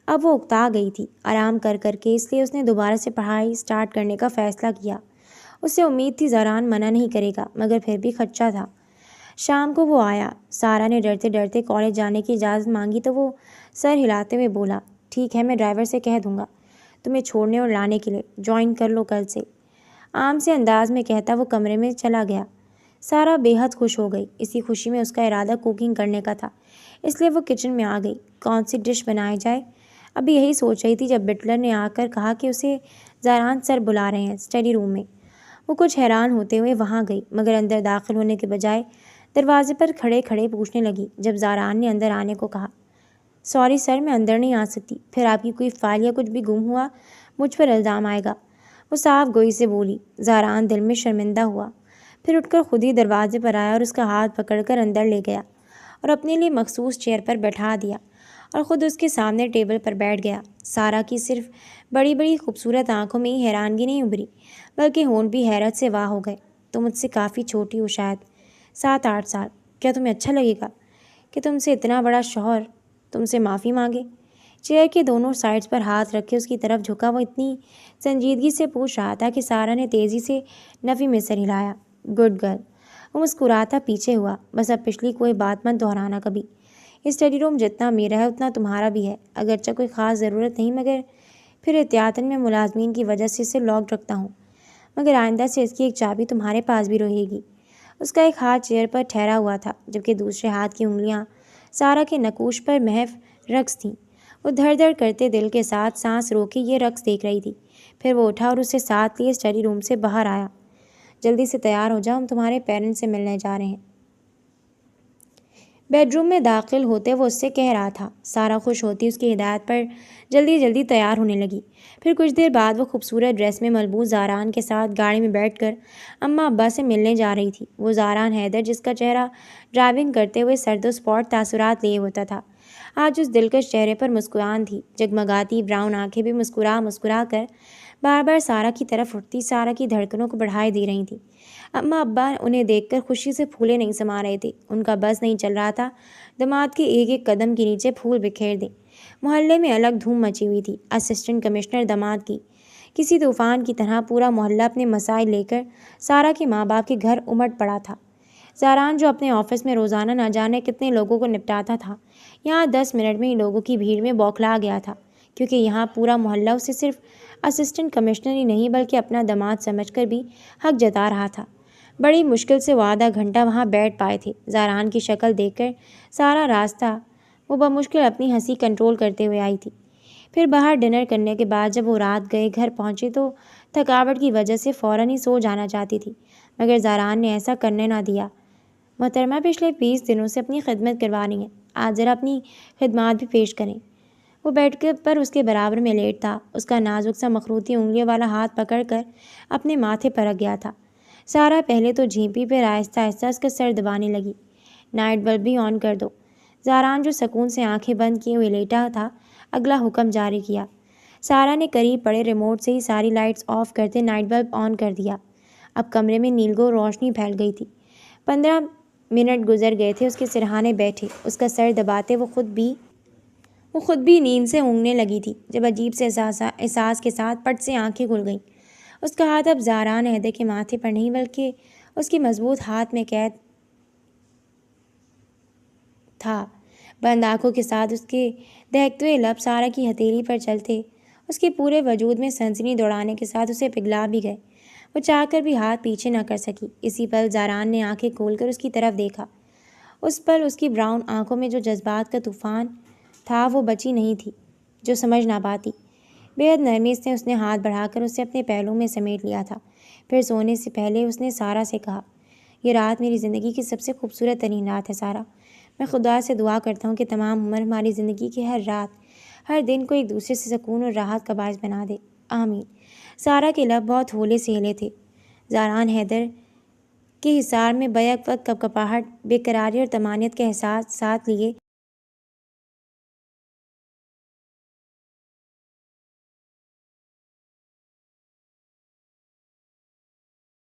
B: اب وہ اکتا گئی تھی آرام کر کر کے، اس لیے اس نے دوبارہ سے پڑھائی سٹارٹ کرنے کا فیصلہ کیا۔ اسے امید تھی زاران منع نہیں کرے گا، مگر پھر بھی خدشہ تھا۔ شام کو وہ آیا۔ سارا نے ڈرتے ڈرتے کالج جانے کی اجازت مانگی تو وہ سر ہلاتے ہوئے بولا، ٹھیک ہے، میں ڈرائیور سے کہہ دوں گا تمہیں چھوڑنے اور لانے کے لیے، جوائن کر لو کل سے۔ عام سے انداز میں کہتا وہ کمرے میں چلا گیا۔ سارا بے حد خوش ہو گئی۔ اسی خوشی میں اس کا ارادہ کوکنگ کرنے کا تھا، اس لیے وہ کچن میں آ گئی۔ کون سی ڈش بنائی جائے؟ ابھی یہی سوچ رہی تھی جب بٹلر نے آ کر کہا کہ اسے زاران سر بلا رہے ہیں اسٹڈی روم میں۔ وہ کچھ حیران ہوتے ہوئے وہاں گئی، مگر اندر داخل ہونے کے بجائے دروازے پر کھڑے کھڑے پوچھنے لگی۔ جب زاران نے اندر آنے کو کہا، سوری سر، میں اندر نہیں آ سکتی، پھر آپ کی کوئی فائل یا کچھ بھی گم ہوا مجھ پر الزام آئے گا، وہ صاف گوئی سے بولی۔ زاران دل میں شرمندہ ہوا، پھر اٹھ کر خود ہی دروازے پر آیا اور اس کا ہاتھ پکڑ کر اندر لے گیا اور اپنے لیے مخصوص چیئر پر بیٹھا دیا اور خود اس کے سامنے ٹیبل پر بیٹھ گیا۔ سارا کی صرف بڑی بڑی خوبصورت آنکھوں میں ہی حیرانگی نہیں ابھری، بلکہ ہونٹ بھی حیرت سے واہ ہو گئے۔ تم مجھ سے کافی چھوٹی ہو، شاید 7-8 سال۔ کیا تمہیں اچھا لگے گا کہ تم سے اتنا بڑا شوہر تم سے معافی مانگے؟ چیئر کے دونوں سائڈز پر ہاتھ رکھے اس کی طرف جھکا وہ اتنی سنجیدگی سے پوچھ رہا تھا کہ سارا نے تیزی سے نفی میں سر ہلایا۔ Good girl. وہ مسکراتا پیچھے ہوا، بس اب پچھلی کوئی بات مت دہرانا کبھی۔ یہ اسٹڈی روم جتنا میرا ہے اتنا تمہارا بھی ہے، اگرچہ کوئی خاص ضرورت نہیں، مگر پھر احتیاطاً میں ملازمین کی وجہ سے اسے لاک رکھتا ہوں، مگر آئندہ سے اس کی ایک چابی تمہارے پاس بھی رہے گی۔ اس کا ایک ہاتھ چیئر پر ٹھہرا ہوا تھا جبکہ دوسرے ہاتھ کی انگلیاں سارا کے نقوش پر محو رقص تھیں۔ وہ دھڑ دھڑ کرتے دل کے ساتھ سانس روکے یہ رقص دیکھ رہی تھی۔ پھر وہ اٹھا اور اسے ساتھ لیے اسٹڈی روم سے باہر آیا۔ جلدی سے تیار ہو جاؤ، ہم تمہارے پیرنٹس سے ملنے جا رہے ہیں۔ بیڈ روم میں داخل ہوتے وہ اس سے کہہ رہا تھا۔ سارا خوش ہوتی اس کی ہدایت پر جلدی جلدی تیار ہونے لگی۔ پھر کچھ دیر بعد وہ خوبصورت ڈریس میں ملبوس زاران کے ساتھ گاڑی میں بیٹھ کر اماں ابا سے ملنے جا رہی تھی۔ وہ زاران حیدر جس کا چہرہ ڈرائیونگ کرتے ہوئے سرد و سپاٹ تاثرات لیے ہوتا تھا، آج اس دلکش چہرے پر مسکران تھی۔ جگمگاتی براؤن آنکھیں بھی مسکرا مسکرا کر بار بار سارا کی طرف اٹھتی سارا کی دھڑکنوں کو بڑھائے دے رہی تھیں۔ اماں ابا انہیں دیکھ کر خوشی سے پھولے نہیں سما رہے تھے۔ ان کا بس نہیں چل رہا تھا داماد کے ایک ایک قدم کے نیچے پھول بکھیر دیں۔ محلے میں الگ دھوم مچی ہوئی تھی۔ اسسٹنٹ کمشنر داماد کی کسی طوفان کی طرح پورا محلہ اپنے مسائل لے کر سارا کے ماں باپ کے گھر امٹ پڑا تھا۔ زاران جو اپنے آفس میں روزانہ نہ جانے کتنے لوگوں کو نپٹاتا تھا، یہاں 10 منٹ میں ہی لوگوں کی بھیڑ میں بوکھلا گیا تھا، کیونکہ یہاں پورا محلہ اسے صرف اسسٹنٹ کمشنر ہی نہیں بلکہ اپنا داماد سمجھ کر بھی حق جتا رہا تھا۔ بڑی مشکل سے وہ آدھا گھنٹہ وہاں بیٹھ پائے تھے۔ زاران کی شکل دیکھ کر سارا راستہ وہ بمشکل اپنی ہنسی کنٹرول کرتے ہوئے آئی تھی۔ پھر باہر ڈنر کرنے کے بعد جب وہ رات گئے گھر پہنچے تو تھکاوٹ کی وجہ سے فوراً ہی سو جانا چاہتی تھی، مگر زاران نے ایسا کرنے نہ دیا۔ محترمہ پچھلے 20 دنوں سے اپنی خدمت کروا رہی ہیں، آج ذرا اپنی خدمات بھی پیش کریں۔ وہ بیٹھ کر پر اس کے برابر میں لیٹ تھا، اس کا نازک سا مخروطی انگلیوں والا ہاتھ پکڑ کر اپنے ماتھے پر رکھ گیا تھا۔ سارا پہلے تو جھیپی پھر آہستہ آہستہ اس کا سر دبانے لگی۔ نائٹ بلب بھی آن کر دو۔ زاران جو سکون سے آنکھیں بند کیے ہوئے لیٹا تھا اگلا حکم جاری کیا۔ سارا نے قریب پڑے ریموٹ سے ہی ساری لائٹس آف کرتے نائٹ بلب آن کر دیا۔ اب کمرے میں نیلگو روشنی پھیل گئی تھی۔ 15 منٹ گزر گئے تھے اس کے سرہانے بیٹھے، اس کا سر دباتے وہ خود بھی نیند سے اونگنے لگی تھی، جب عجیب سے احساس کے ساتھ پٹ سے آنکھیں کھل گئیں۔ اس کا ہاتھ اب زاران حیدر کے ماتھے پر نہیں بلکہ اس کے مضبوط ہاتھ میں قید تھا۔ بند آنکھوں کے ساتھ اس کے دہکتے ہوئے لب سارا کی ہتھیلی پر چلتے اس کے پورے وجود میں سنسنی دوڑانے کے ساتھ اسے پگھلا بھی گئے۔ وہ چاہ کر بھی ہاتھ پیچھے نہ کر سکی۔ اسی پل زاران نے آنکھیں کھول کر اس کی طرف دیکھا۔ اس پل اس کی براؤن آنکھوں میں جو جذبات کا طوفان تھا وہ بچی نہیں تھی جو سمجھ نہ پاتی۔ بے حد نرمی سے اس نے ہاتھ بڑھا کر اسے اپنے پہلو میں سمیٹ لیا تھا۔ پھر سونے سے پہلے اس نے سارا سے کہا، یہ رات میری زندگی کی سب سے خوبصورت ترین رات ہے سارا۔ میں خدا سے دعا کرتا ہوں کہ تمام عمر ہماری زندگی کی ہر رات ہر دن کو ایک دوسرے سے سکون اور راحت کا باعث بنا دے، آمین۔ سارا کے لب بہت ہولے سے ہلے تھے۔ زاران حیدر کے حصار میں بیک وقت کپکپاہٹ، بے قراری اور طمانینت کے احساس ساتھ لیے